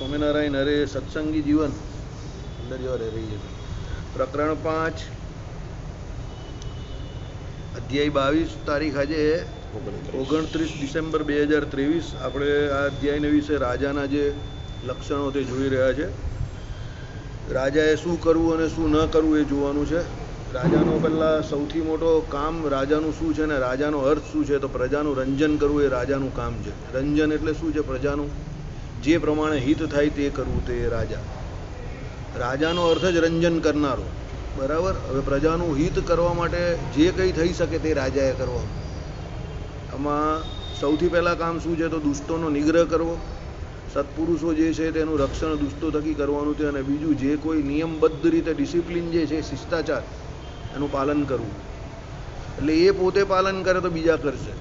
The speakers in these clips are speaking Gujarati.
સ્વામિનારાયણ હરે સત્સંગી જીવન અંદર જો રહીએ પ્રકરણ 5 અધ્યાય 22 તારીખ આજે 29 ડિસેમ્બર 2023 આપણે આ અધ્યાયના વિશે રાજાના જે લક્ષણો તે જોઈ રહ્યા છે. રાજાએ શું કરવું અને શું ન કરવું એ જોવાનું છે. રાજાનો પહેલાં સૌથી મોટો કામ રાજાનું શું છે ને રાજાનો અર્થ શું છે, તો પ્રજાનું રંજન કરવું એ રાજાનું કામ છે. રંજન એટલે શું છે? પ્રજાનું જે પ્રમાણે હિત થાય તે કરવું, તે રાજા. રાજાનો અર્થ જ રંજન કરનારો, બરાબર. હવે પ્રજાનું હિત કરવા માટે જે કંઈ થઈ શકે તે રાજાએ કરવાનું. આમાં સૌથી પહેલાં કામ શું છે? તો દુષ્ટોનો નિગ્રહ કરવો. સત્પુરુષો જે છે તેનું રક્ષણ દુષ્ટો થકી કરવાનું છે. અને બીજું, જે કોઈ નિયમબદ્ધ રીતે ડિસિપ્લિન જે છે, શિષ્ટાચાર, એનું પાલન કરવું. એટલે એ પોતે પાલન કરે તો બીજા કરશે.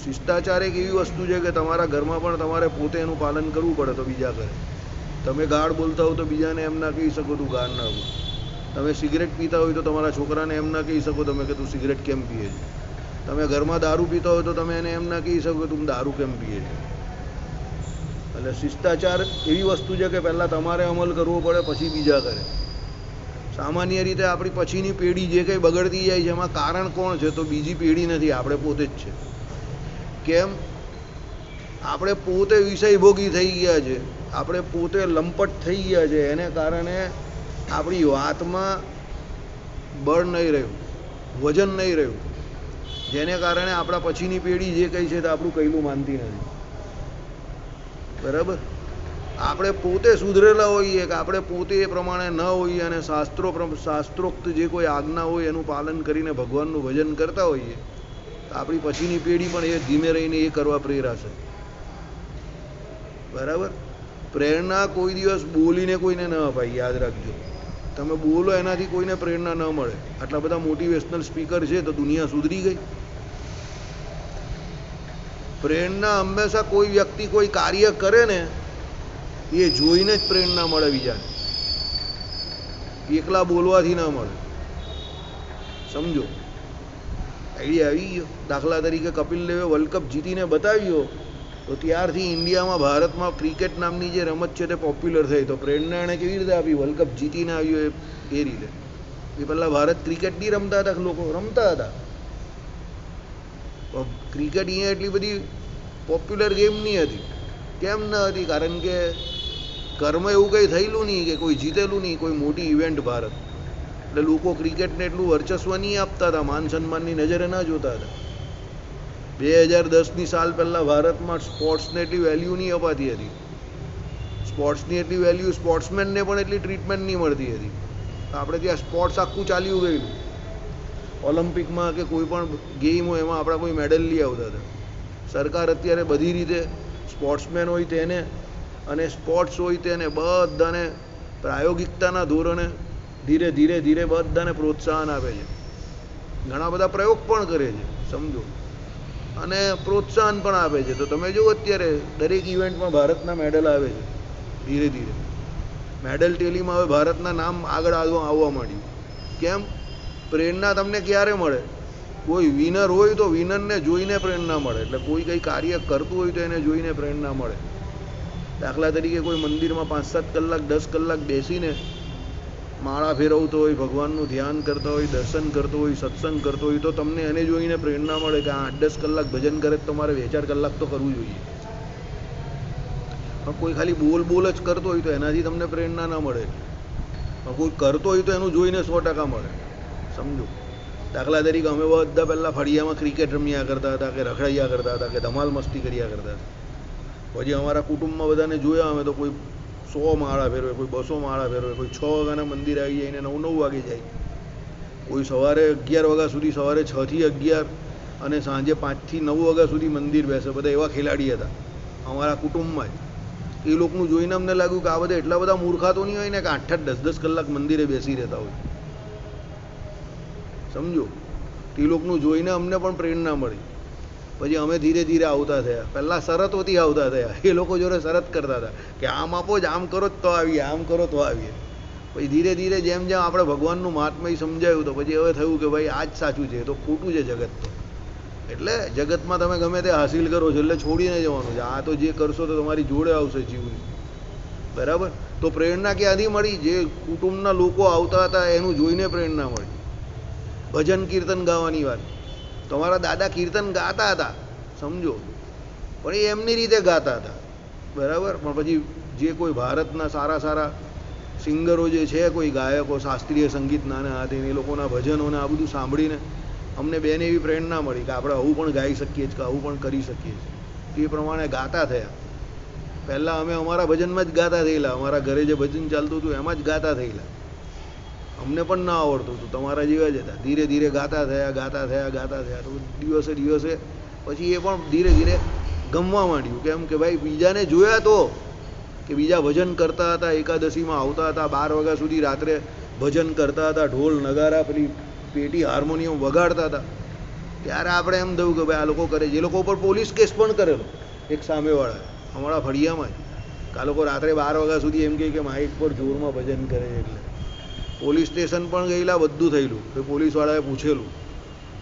શિષ્ટાચાર એક એવી વસ્તુ છે કે તમારા ઘરમાં પણ તમારે પોતે એનું પાલન કરવું પડે તો બીજા કરે. તમે ગાળ બોલતા હો તો બીજાને એમ ના કહી શકો તું ગાળ ના બોલ. તમે સિગરેટ પીતા હોય તો તમારા છોકરાને એમ ના કહી શકો તમે કે તું સિગરેટ કેમ પીએ છે. તમે ઘરમાં દારૂ પીતા હોય તો તમે એને એમ ના કહી શકો કે તું દારૂ કેમ પીએ છે. એટલે શિષ્ટાચાર એવી વસ્તુ છે કે પહેલાં તમારે અમલ કરવો પડે, પછી બીજા કરે. સામાન્ય રીતે આપણી પછીની પેઢી જે કંઈ બગડતી જાય છે એમાં કારણ કોણ છે? તો બીજી પેઢી નથી, આપણે પોતે જ છે. કેમ? આપણે પોતે વિષય ભોગી થઈ ગયા છે, આપણે પોતે લંપટ થઈ ગયા છે. એને કારણે આપણી વાતમાં બળ નહીં રહ્યું, વજન નહીં રહ્યું, જેને કારણે આપણા પછીની પેઢી જે કંઈ છે તે આપણું કહેલું માનતી નથી, બરાબર. આપણે પોતે સુધરેલા હોઈએ કે આપણે પોતે એ પ્રમાણે ન હોઈએ અને શાસ્ત્રોક્ત જે કોઈ આજ્ઞા હોય એનું પાલન કરીને ભગવાનનું ભજન કરતા હોઈએ તો આપણી પછીની પેઢી પણ એ ધીમે રહીને એ કરવા પ્રેરાશે, બરાબર. પ્રેરણા કોઈ દિવસ બોલીને કોઈને ન અપાય, યાદ રાખજો. તમે બોલો એનાથી કોઈને પ્રેરણા ન મળે. આટલા બધા મોટિવેશનલ સ્પીકર છે તો દુનિયા સુધરી ગઈ? પ્રેરણા હંમેશા કોઈ વ્યક્તિ કોઈ કાર્ય કરે ને એ જોઈને જ પ્રેરણા મળે બીજાને, એકલા બોલવાથી ના મળે. સમજો, આઈડિયા આવી ગયો. દાખલા તરીકે કપિલ દેવે વર્લ્ડ કપ જીતીને બતાવ્યો તો ત્યારથી ઇન્ડિયામાં, ભારતમાં ક્રિકેટ નામની જે રમત છે તે પોપ્યુલર થઈ. તો પ્રેરણા એણે કેવી રીતે આપી? વર્લ્ડ કપ જીતીને આવ્યો એ રીતે. એ પહેલાં ભારત ક્રિકેટ નહીં રમતા હતા, લોકો રમતા હતા. ક્રિકેટ અહીંયા એટલી બધી પોપ્યુલર ગેમ નહીં હતી. કેમ ન હતી? કારણ કે કર્મ એવું કંઈ થયેલું નહીં કે કોઈ જીતેલું નહીં, કોઈ મોટી ઇવેન્ટ ભારત. એટલે લોકો ક્રિકેટને એટલું વર્ચસ્વ નહીં આપતા હતા, માન સન્માનની નજરે ના જોતા હતા. 2010ની સાલ પહેલાં ભારતમાં સ્પોર્ટ્સને એટલી વેલ્યુ નહીં અપાતી હતી. સ્પોર્ટ્સની એટલી વેલ્યુ, સ્પોર્ટ્સમેનને પણ એટલી ટ્રીટમેન્ટ નહીં મળતી હતી. આપણે ત્યાં સ્પોર્ટ્સ આખું ચાલ્યું ગયેલું. ઓલિમ્પિકમાં કે કોઈ પણ ગેમ હોય એમાં આપણા કોઈ મેડલ લઈ આવતા હતા. સરકાર અત્યારે બધી રીતે સ્પોર્ટ્સમેન હોય તેને અને સ્પોર્ટ્સ હોય તેને બધાને પ્રાયોગિકતાના ધોરણે ધીરે ધીરે ધીરે બધાને પ્રોત્સાહન આપે છે. ઘણા બધા પ્રયોગ પણ કરે છે, સમજો, અને પ્રોત્સાહન પણ આપે છે. તો તમે જુઓ અત્યારે દરેક ઇવેન્ટમાં ભારતના મેડલ આવે છે. ધીરે ધીરે મેડલ ટેલીમાં હવે ભારતના નામ આગળ આવવા માંડ્યું. કેમ? પ્રેરણા તમને ક્યારે મળે? કોઈ વિનર હોય તો વિનરને જોઈને પ્રેરણા મળે. એટલે કોઈ કંઈ કાર્ય કરતું હોય તો એને જોઈને પ્રેરણા મળે. દાખલા તરીકે કોઈ મંદિરમાં 5-7 કલાક 10 કલાક બેસીને માળા ફેરવતો હોય, ભગવાનનું ધ્યાન કરતો હોય, દર્શન કરતો હોય, સત્સંગ કરતો હોય તો તમને એને જોઈને પ્રેરણા મળે કે 8-10 કલાક ભજન કરે તો તમારે 2-4 કલાક તો કરવું જોઈએ. પણ કોઈ ખાલી બોલ જ કરતો હોય તો એનાથી તમને પ્રેરણા ના મળે. પણ કોઈ કરતો હોય તો એનું જોઈને 100% મળે, સમજો. દાખલા તરીકે અમે બધા પહેલાં ફળિયામાં ક્રિકેટ રમ્યા કરતા હતા, કે રખડાયા કરતા હતા, કે ધમાલ મસ્તી કર્યા કરતા હતા. પછી અમારા કુટુંબમાં બધાને જોયા અમે તો કોઈ 100 માળા ફેરવે, કોઈ 200 માળા ફેરવે, કોઈ 6 વાગ્યાના મંદિર આવી જાય ને 9 વાગે જાય, કોઈ સવારે 11 વાગ્યા સુધી, સવારે 6 થી 11 અને સાંજે 5 થી 9 વાગ્યા સુધી મંદિર બેસે. બધા એવા ખેલાડી હતા અમારા કુટુંબમાં જ. એ લોકોનું જોઈને અમને લાગ્યું કે આ બધા એટલા બધા મૂર્ખા તો નહીં હોય ને કે 8-8, 10-10 કલાક મંદિરે બેસી રહેતા હોય, સમજો. એ લોકોનું જોઈને અમને પણ પ્રેરણા મળી. પછી અમે ધીરે ધીરે આવતા થયા. પહેલાં શરતોથી આવતા થયા. એ લોકો જોડે શરત કરતા હતા કે આમ આપો જ, આમ કરો તો આવીએ, આમ કરો તો આવીએ. પછી ધીરે ધીરે જેમ જેમ આપણે ભગવાનનું મહાત્મય સમજાયું તો પછી હવે થયું કે ભાઈ આ જ સાચું છે, તો ખોટું છે જગત તો. એટલે જગતમાં તમે ગમે તે હાસિલ કરો છો એટલે છોડીને જવાનું છે. આ તો જે કરશો તો તમારી જોડે આવશે જીવની. બરાબર. તો પ્રેરણા ક્યાંથી મળી? જે કુટુંબના લોકો આવતા હતા એનું જોઈને પ્રેરણા મળી. ભજન કીર્તન ગાવાની વાત, તમારા દાદા કીર્તન ગાતા હતા સમજો, પણ એ એમની રીતે ગાતા હતા બરાબર. પણ પછી જે કોઈ ભારતના સારા સારા સિંગરો જે છે, કોઈ ગાયકો શાસ્ત્રીય સંગીતના ને આ એ લોકોના ભજનોને આ બધું સાંભળીને અમને બેને એવી પ્રેરણા મળી કે આપણે આવું પણ ગાઈ શકીએ છીએ, કે આવું પણ કરી શકીએ છીએ. એ પ્રમાણે ગાતા થયા. પહેલાં અમે અમારા ભજનમાં જ ગાતા થયેલા, અમારા ઘરે જે ભજન ચાલતું હતું એમાં જ ગાતા થયેલા. અમને પણ ના આવડતું હતું, તમારા જેવા જ હતા. ધીરે ધીરે ગાતા થયા તો દિવસે દિવસે પછી એ પણ ધીરે ધીરે ગમવા માંડ્યું. કેમ કે ભાઈ બીજાને જોયા તો કે બીજા ભજન કરતા હતા, એકાદશીમાં આવતા હતા, 12 વાગ્યા સુધી રાત્રે ભજન કરતા હતા, ઢોલ નગારા પેલી પેટી હાર્મોનિયમ વગાડતા હતા. ત્યારે આપણે એમ થયું કે ભાઈ આ લોકો કરે. જે લોકો ઉપર પોલીસ કેસ પણ કરેલો એક સામેવાળા અમારા ફળિયામાં જ, કે આ લોકો રાત્રે 12 વાગ્યા સુધી એમ કે માઇક પર જોરમાં ભજન કરે એટલે પોલીસ સ્ટેશન પણ ગયેલા, બધું થયેલું. તો પોલીસવાળાએ પૂછેલું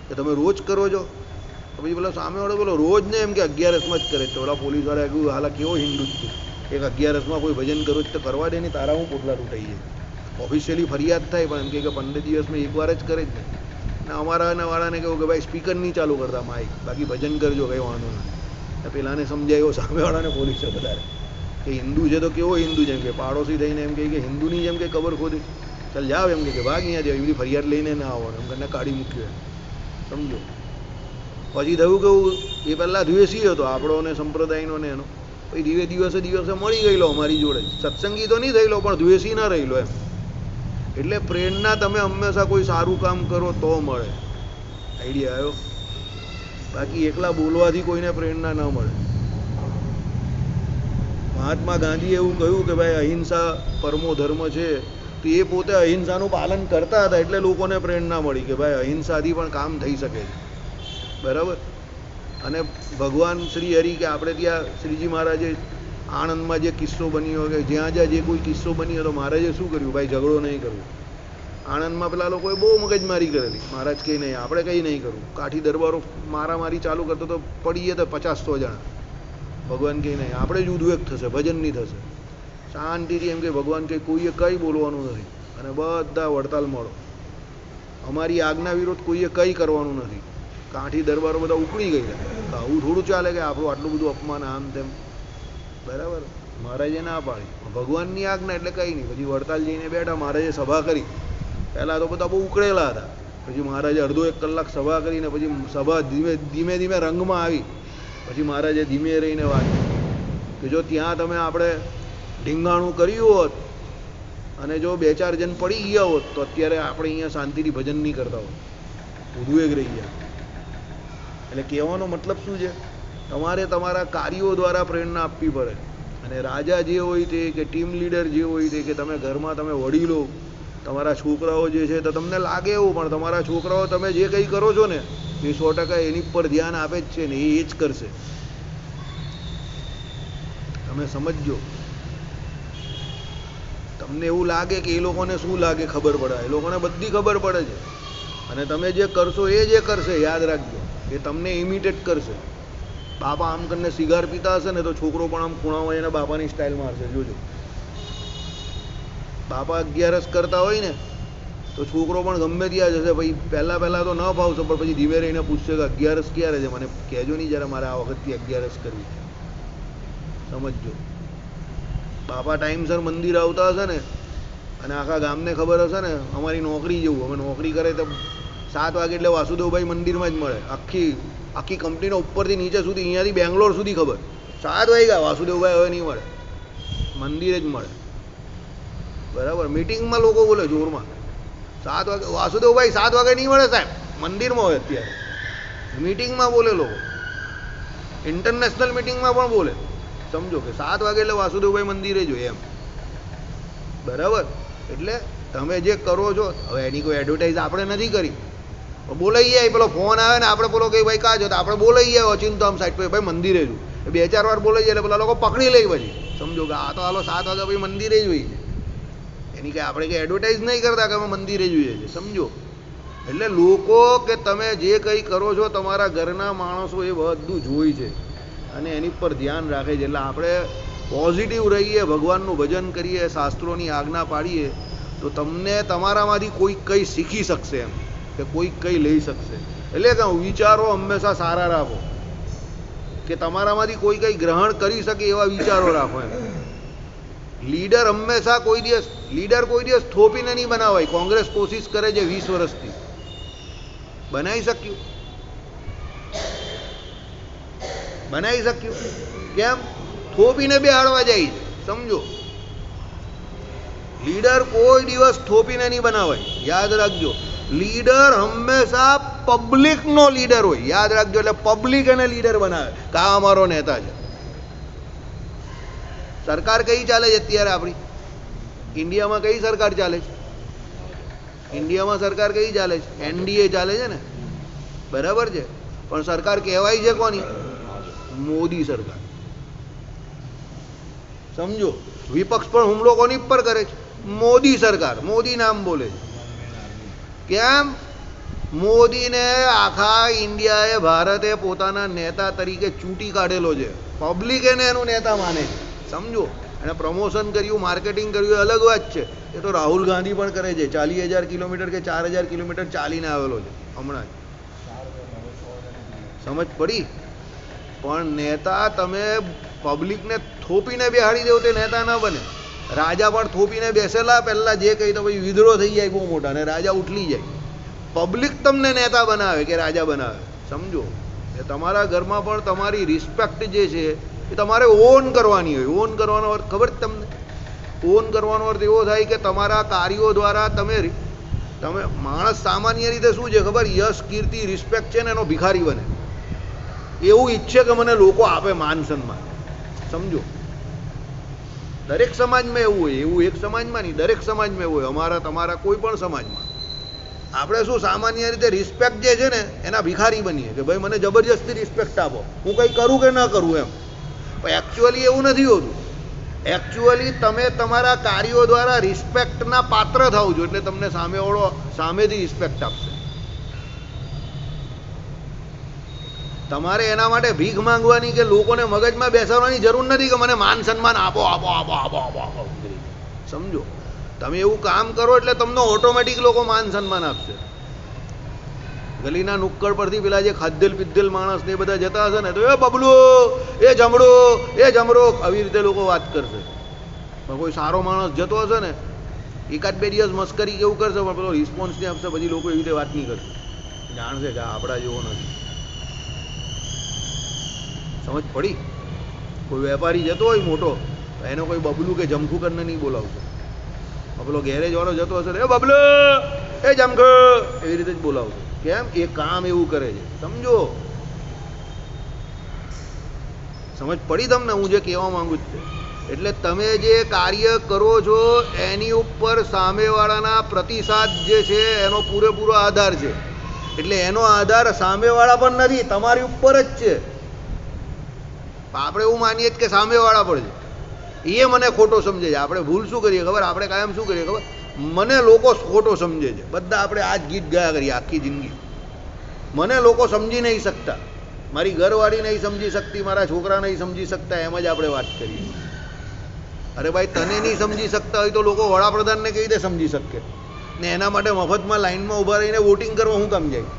કે તમે રોજ કરો છો? તો પછી પેલા સામેવાળો બોલો રોજ ને એમ કે 11સમાં જ કરે. તો પેલા પોલીસવાળાએ કહ્યું હાલા કેવો હિન્દુ જ છે, એક 11સમાં કોઈ ભજન કરો તો કરવા દે નહીં, તારા હું પોટલા તૂટાઈ જાય. ઓફિશિયલી ફરિયાદ થાય પણ એમ કે 15 દિવસમાં એકવાર જ કરે જ ને. ને અમારા વાળાને કહ્યું કે ભાઈ સ્પીકર નહીં ચાલુ કરતા માઇક, બાકી ભજન કરજો કંઈ વાંધો નહીં. પેલાને સમજાયો સામેવાળાને પોલીસે વધારે કે હિન્દુ છે તો કેવો હિન્દુ જેમ કે પાડોશી થઈને એમ કે હિન્દુની જેમ કે કબર ખોદી, ચાલ જાવ એમ કે ભાગ અહીંયા જાય, એવી ફરિયાદ લઈને ના આવવાનું એમ કરીને કાઢી મૂક્યો સમજો. પછી થયું કેવું, એ પહેલાં દ્વેષી હતો આપણો ને સંપ્રદાયનો ને એનો. પછી દિવસે દિવસે મળી ગયેલો અમારી જોડે, સત્સંગી તો નહીં થયેલો પણ દ્વેષી ના રહેલો એમ. એટલે પ્રેરણા તમે હંમેશા કોઈ સારું કામ કરો તો મળે. આઈડિયા આવ્યો? બાકી એકલા બોલવાથી કોઈને પ્રેરણા ન મળે. મહાત્મા ગાંધીએ એવું કહ્યું કે ભાઈ અહિંસા પરમો ધર્મ છે. તો એ પોતે અહિંસાનું પાલન કરતા હતા એટલે લોકોને પ્રેરણા મળી કે ભાઈ અહિંસાથી પણ કામ થઈ શકે છે બરાબર. અને ભગવાન શ્રી હરિ કે આપણે ત્યાં શ્રીજી મહારાજે આણંદમાં જે કિસ્સો બન્યો કે જ્યાં જ્યાં જે કોઈ કિસ્સો બન્યો તો મહારાજે શું કર્યું? ભાઈ ઝઘડો નહીં કરવો. આણંદમાં પેલા લોકોએ બહુ મગજમારી કરેલી, મહારાજ કંઈ નહીં, આપણે કંઈ નહીં કરવું. કાઠી દરબારો મારામારી ચાલુ કરતો તો પડીએ તો 50-100 જણા. ભગવાન કંઈ નહીં, આપણે જ ઉદ્વેગ થશે, ભજન નહીં થશે. શાંતિથી એમ કે ભગવાન કંઈ કોઈએ કંઈ બોલવાનું નથી અને બધા વડતાલ મળો. અમારી આજ્ઞા વિરોધ કોઈએ કંઈ કરવાનું નથી. કાઠી દરબારો બધા ઉકળી ગયેલા. આવું થોડું ચાલે કે આપણું આટલું બધું અપમાન આમ તેમ બરાબર. મહારાજે ના પાડી, ભગવાનની આજ્ઞા એટલે કંઈ નહીં. પછી વડતાલ જઈને બેઠા, મહારાજે સભા કરી. પહેલાં તો બધા બહુ ઉકળેલા હતા. પછી મહારાજે અડધો 1 કલાક સભા કરીને પછી સભા ધીમે ધીમે રંગમાં આવી. પછી મહારાજે ધીમે રહીને વાત કે જો ત્યાં તમે આપણે ઢીંગાણું કર્યું હોત અને જો 2-4 જણ પડી ગયા હોત તો અત્યારે આપણે અહીંયા શાંતિથી ભજન નહીં કરતા હોત, ઉદ્વેગ રહી ગયા. એટલે કહેવાનો મતલબ શું છે? તમારે તમારા કાર્યો દ્વારા પ્રેરણા આપવી પડે. અને રાજા જે હોય તે કે ટીમ લીડર જે હોય તે કે તમે ઘરમાં તમે વડીલો, તમારા છોકરાઓ જે છે તો તમને લાગે એવું, પણ તમારા છોકરાઓ તમે જે કંઈ કરો છો ને એ 100% એની પર ધ્યાન આપે જ છે ને એ જ કરશે. તમે સમજો. તમને એવું લાગે કે એ લોકોને શું લાગે ખબર પડે, એ લોકોને બધી ખબર પડે છે. અને તમે જે કરશો એ જે કરશે, યાદ રાખજો. એ તમને ઇમિટેટ કરશે. બાપા આમ કરીને સિગાર પીતા હશે ને તો છોકરો પણ આમ ખૂણામાં એને બાપાની સ્ટાઇલ મારશે, જોજો. બાપા 11 કરતા હોય ને તો છોકરો પણ ગમે ત્યાં જશે. ભાઈ પહેલાં તો ન ફાવશે પણ પછી ધીમે રહીને પૂછશે કે 11 ક્યારે છે, મને કહેજો નહીં જરા, મારે આ વખતથી 11 કરવી છે. સમજો. બાપા ટાઈમસર મંદિર આવતા હશે ને અને આખા ગામને ખબર હશે ને અમારી નોકરી જેવું, અમે નોકરી કરે તો 7 વાગે એટલે વાસુદેવભાઈ મંદિરમાં જ મળે. આખી કંપનીનો ઉપરથી નીચે સુધી, અહીંયાથી બેંગ્લોર સુધી ખબર. 7 વાગ્યા વાસુદેવભાઈ હવે નહીં મળે, મંદિરે જ મળે બરાબર. મિટિંગમાં લોકો બોલે જોરમાં 7 વાગે વાસુદેવભાઈ 7 વાગે નહીં મળે સાહેબ, મંદિરમાં હોય અત્યારે. મિટિંગમાં બોલે લોકો, ઇન્ટરનેશનલ મિટિંગમાં પણ બોલે. સમજો કે 7 વાગે એટલે વાસુદેવભાઈ મંદિરે જ હોય એમ બરાબર. એટલે તમે જે કરો છો, હવે એની કોઈ એડવર્ટાઈઝ આપણે નથી કરી, બોલાઈ જાય. પેલો ફોન આવે ને આપણે બોલો કે ભાઈ કાં છો, તો આપણે બોલાઈ જાય ઓચિંતો આમ સાઈડ પર, ભાઈ મંદિરે જ. 2-4 વાર બોલાઈ જાય એટલે પેલા લોકો પકડી લઈ પછી. સમજો કે આ તો હાલો 7 વાગે ભાઈ મંદિરે જ હોય છે. એની કંઈ આપણે કંઈ એડવર્ટાઈઝ નહીં કરતા કે અમે મંદિરે જોઈએ છે. સમજો. એટલે લોકો કે તમે જે કંઈ કરો છો તમારા ઘરના માણસો એ બધું જોઈ છે અને એની પર ધ્યાન રાખે છે. એટલે આપણે પોઝિટિવ રહીએ, ભગવાનનું ભજન કરીએ, શાસ્ત્રોની આજ્ઞા પાડીએ, તો તમને તમારામાંથી કોઈ કંઈ શીખી શકશે એમ, કે કોઈ કંઈ લઈ શકશે. એટલે કે વિચારો હંમેશા સારા રાખો, કે તમારામાંથી કોઈ કંઈ ગ્રહણ કરી શકે એવા વિચારો રાખો એમ. લીડર હંમેશા કોઈ દિવસ થોપીને નહીં બનાવાય. કોંગ્રેસ કોશિશ કરે છે 20 વર્ષથી, બનાવી શક્યું? કેમ? થોપીને બેહાડવા જાય છે. સમજો, લીડર કોઈ દિવસ થોપીને નહીં બનાવાય. યાદ રાખજો, લીડર હંમેશા પબ્લિકનો લીડર હોય. યાદ રાખજો, એટલે પબ્લિક એને લીડર બનાવે કે આ અમારો નેતા છે. સરકાર કઈ ચાલે છે અત્યારે આપણી ઇન્ડિયામાં? કઈ સરકાર ચાલે છે ઇન્ડિયામાં? સરકાર કઈ ચાલે છે? એનડીએ ચાલે છે ને, બરાબર છે. પણ સરકાર કહેવાય છે કોની? મોદી સરકાર. સમજો, વિપક્ષ પણ હુમલો કોની પર કરે છે? મોદી સરકાર. મોદી નામ બોલે છે. કેમ? મોદીને આખા ઇન્ડિયાએ, ભારતે પોતાના નેતા તરીકે ચૂંટી કાઢેલો છે. પબ્લિક એને એનું નેતા માને છે. સમજો, એને પ્રમોશન કર્યું, માર્કેટિંગ કર્યું, એ અલગ વાત છે. એ તો રાહુલ ગાંધી પણ કરે છે. 40,000 કિલોમીટર કે 4,000 કિલોમીટર ચાલીને આવેલો છે હમણાં જ. સમજ પડી? પણ નેતા તમે પબ્લિકને થોપીને બેહાડી દેવો તે નેતા ના બને. રાજા પણ થોપીને બેસેલા, પહેલા જે કહી તો પછી વિદ્રોહ થઈ જાય બહુ મોટા, ને રાજા ઉઠલી જાય. પબ્લિક તમને નેતા બનાવે કે રાજા બનાવે. સમજો, એ તમારા ઘરમાં પણ તમારી રિસ્પેક્ટ જે છે એ તમારે ઓન કરવાની હોય. ઓન કરવાનો અર્થ ખબર છે તમને? ઓન કરવાનો અર્થ એવો થાય કે તમારા કાર્યો દ્વારા તમે માણસ સામાન્ય રીતે શું છે ખબર? યશ, કીર્તિ, રિસ્પેક્ટ છે ને એનો ભિખારી બને. એવું ઈચ્છે કે મને લોકો આપે માન સન્માન. સમજો, દરેક સમાજમાં એવું હોય. એવું એક સમાજમાં નહીં, દરેક સમાજમાં એવું હોય. અમારા તમારા કોઈ પણ સમાજમાં આપણે શું સામાન્ય રીતે રિસ્પેક્ટ જે છે ને એના ભિખારી બનીએ કે ભાઈ મને જબરજસ્તી રિસ્પેક્ટ આપો, હું કંઈ કરું કે ન કરું એમ. પણ એકચ્યુઅલી એવું નથી હોતું. એકચ્યુઅલી તમે તમારા કાર્યો દ્વારા રિસ્પેક્ટના પાત્ર થાવ છો, એટલે તમને સામેવાળો સામેથી રિસ્પેક્ટ આપશે. તમારે એના માટે ભીખ માંગવાની કે લોકોને મગજમાં બેસાડવાની જરૂર નથી કે મને માન સન્માન આપો આપો આપો આપો આપો આપો. સમજો, તમે એવું કામ કરો એટલે તમને ઓટોમેટિક લોકો માન સન્માન આપશે. ગલીના નુક્કડ પરથી પેલા જે ખાધેલ પીધેલ માણસ ને એ બધા જતા હશે ને તો એ બબલો, એ જમડો, એ જમરો, આવી રીતે લોકો વાત કરશે. પણ કોઈ સારો માણસ જતો હશે ને, 1-2 દિવસ મસ્કરી કેવું કરશે, પણ પેલો રિસ્પોન્સ નહીં આપશે, પછી લોકો એવી રીતે વાત નહીં કરશે. જાણશે કે આપણા જેવો નથી. સમજ પડી? કોઈ વેપારી જતો હોય મોટો, એને કોઈ બબલું કે જમખું કરીને નહીં બોલાવશે. પેલો ગેરેજ વાળો જતો હશે એ બબલો, એ જમખો, એવી રીતે જ બોલાવશે. કેમ? એ કામ એવું કરે છે. સમજો, સમજ પડી તમને હું જે કહેવા માંગુ છું? એટલે તમે જે કાર્ય કરો છો એની ઉપર સામેવાળાના પ્રતિસાદ જે છે એનો પૂરેપૂરો આધાર છે. એટલે એનો આધાર સામેવાળા પર નથી, તમારી ઉપર જ છે. આપણે એવું માનીએ કે સામેવાળા પર છે, એ મને ખોટો સમજે છે. આપણે ભૂલ શું કરીએ ખબર? આપણે કાયમ શું કરીએ ખબર? મને લોકો ખોટો સમજે છે. બધા આપણે આ જ ગીત ગાયા કરીએ આખી જિંદગી. મને લોકો સમજી નહીં શકતા, મારી ઘરવાળી નહીં સમજી શકતી, મારા છોકરા નહીં સમજી શકતા, એમ જ આપણે વાત કરીએ. અરે ભાઈ, તને નહીં સમજી શકતા હોય તો લોકો વડાપ્રધાનને કેવી રીતે સમજી શકે? ને એના માટે મફતમાં લાઈનમાં ઊભા રહીને વોટિંગ કરવા શું કામ જાય?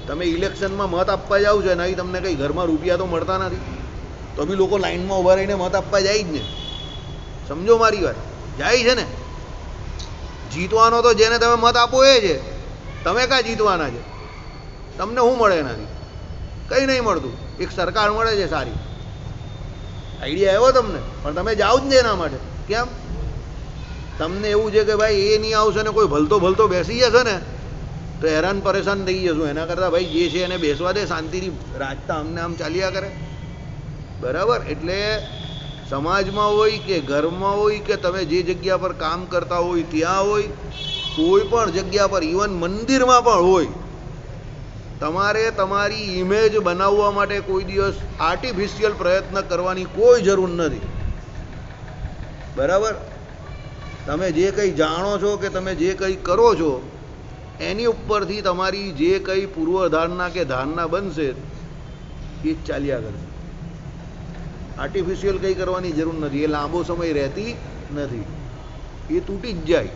તમે ઇલેક્શનમાં મત આપવા જાઓ છો એનાથી તમને કંઈ ઘરમાં રૂપિયા તો મળતા નથી, તો બી લોકો લાઈનમાં ઊભા રહીને મત આપવા જાય જ ને. સમજો મારી વાત? જાય છે ને. જીતવાનો તો જેને તમે મત આપો એ છે. તમે કાં જીતવાના છે? તમને શું મળે એનાથી? કંઈ નહીં મળતું. એક સરકાર મળે છે સારી, આઈડિયા આવ્યો તમને, પણ તમે જાઓ જ ને એના માટે. કેમ? તમને એવું છે કે ભાઈ એ નહીં આવશે ને કોઈ ભલતો બેસી જશે ને તો હેરાન પરેશાન થઈ જશું. એના કરતાં ભાઈ જે છે એને બેસવા દે, શાંતિથી રાજતા અમને આમ ચાલ્યા કરે. બરાબર? એટલે સમાજમાં હોય કે ઘરમાં હોય કે તમે જે જગ્યા પર કામ કરતા હોય ત્યાં હોય, કોઈ પણ જગ્યા પર, ઇવન મંદિરમાં પણ હોય, તમારે તમારી ઇમેજ બનાવવા માટે કોઈ દિવસ આર્ટિફિશિયલ પ્રયત્ન કરવાની કોઈ જરૂર નથી. બરાબર? તમે જે કંઈ જાણો છો કે તમે જે કંઈ કરો છો એની ઉપરથી તમારી જે કંઈ પૂર્વધારણા કે ધારણા બનશે એ જ ચાલ્યા કરશે. આર્ટિફિશિયલ કંઈ કરવાની જરૂર નથી. એ લાંબો સમય રહેતી નથી, એ તૂટી જ જાય.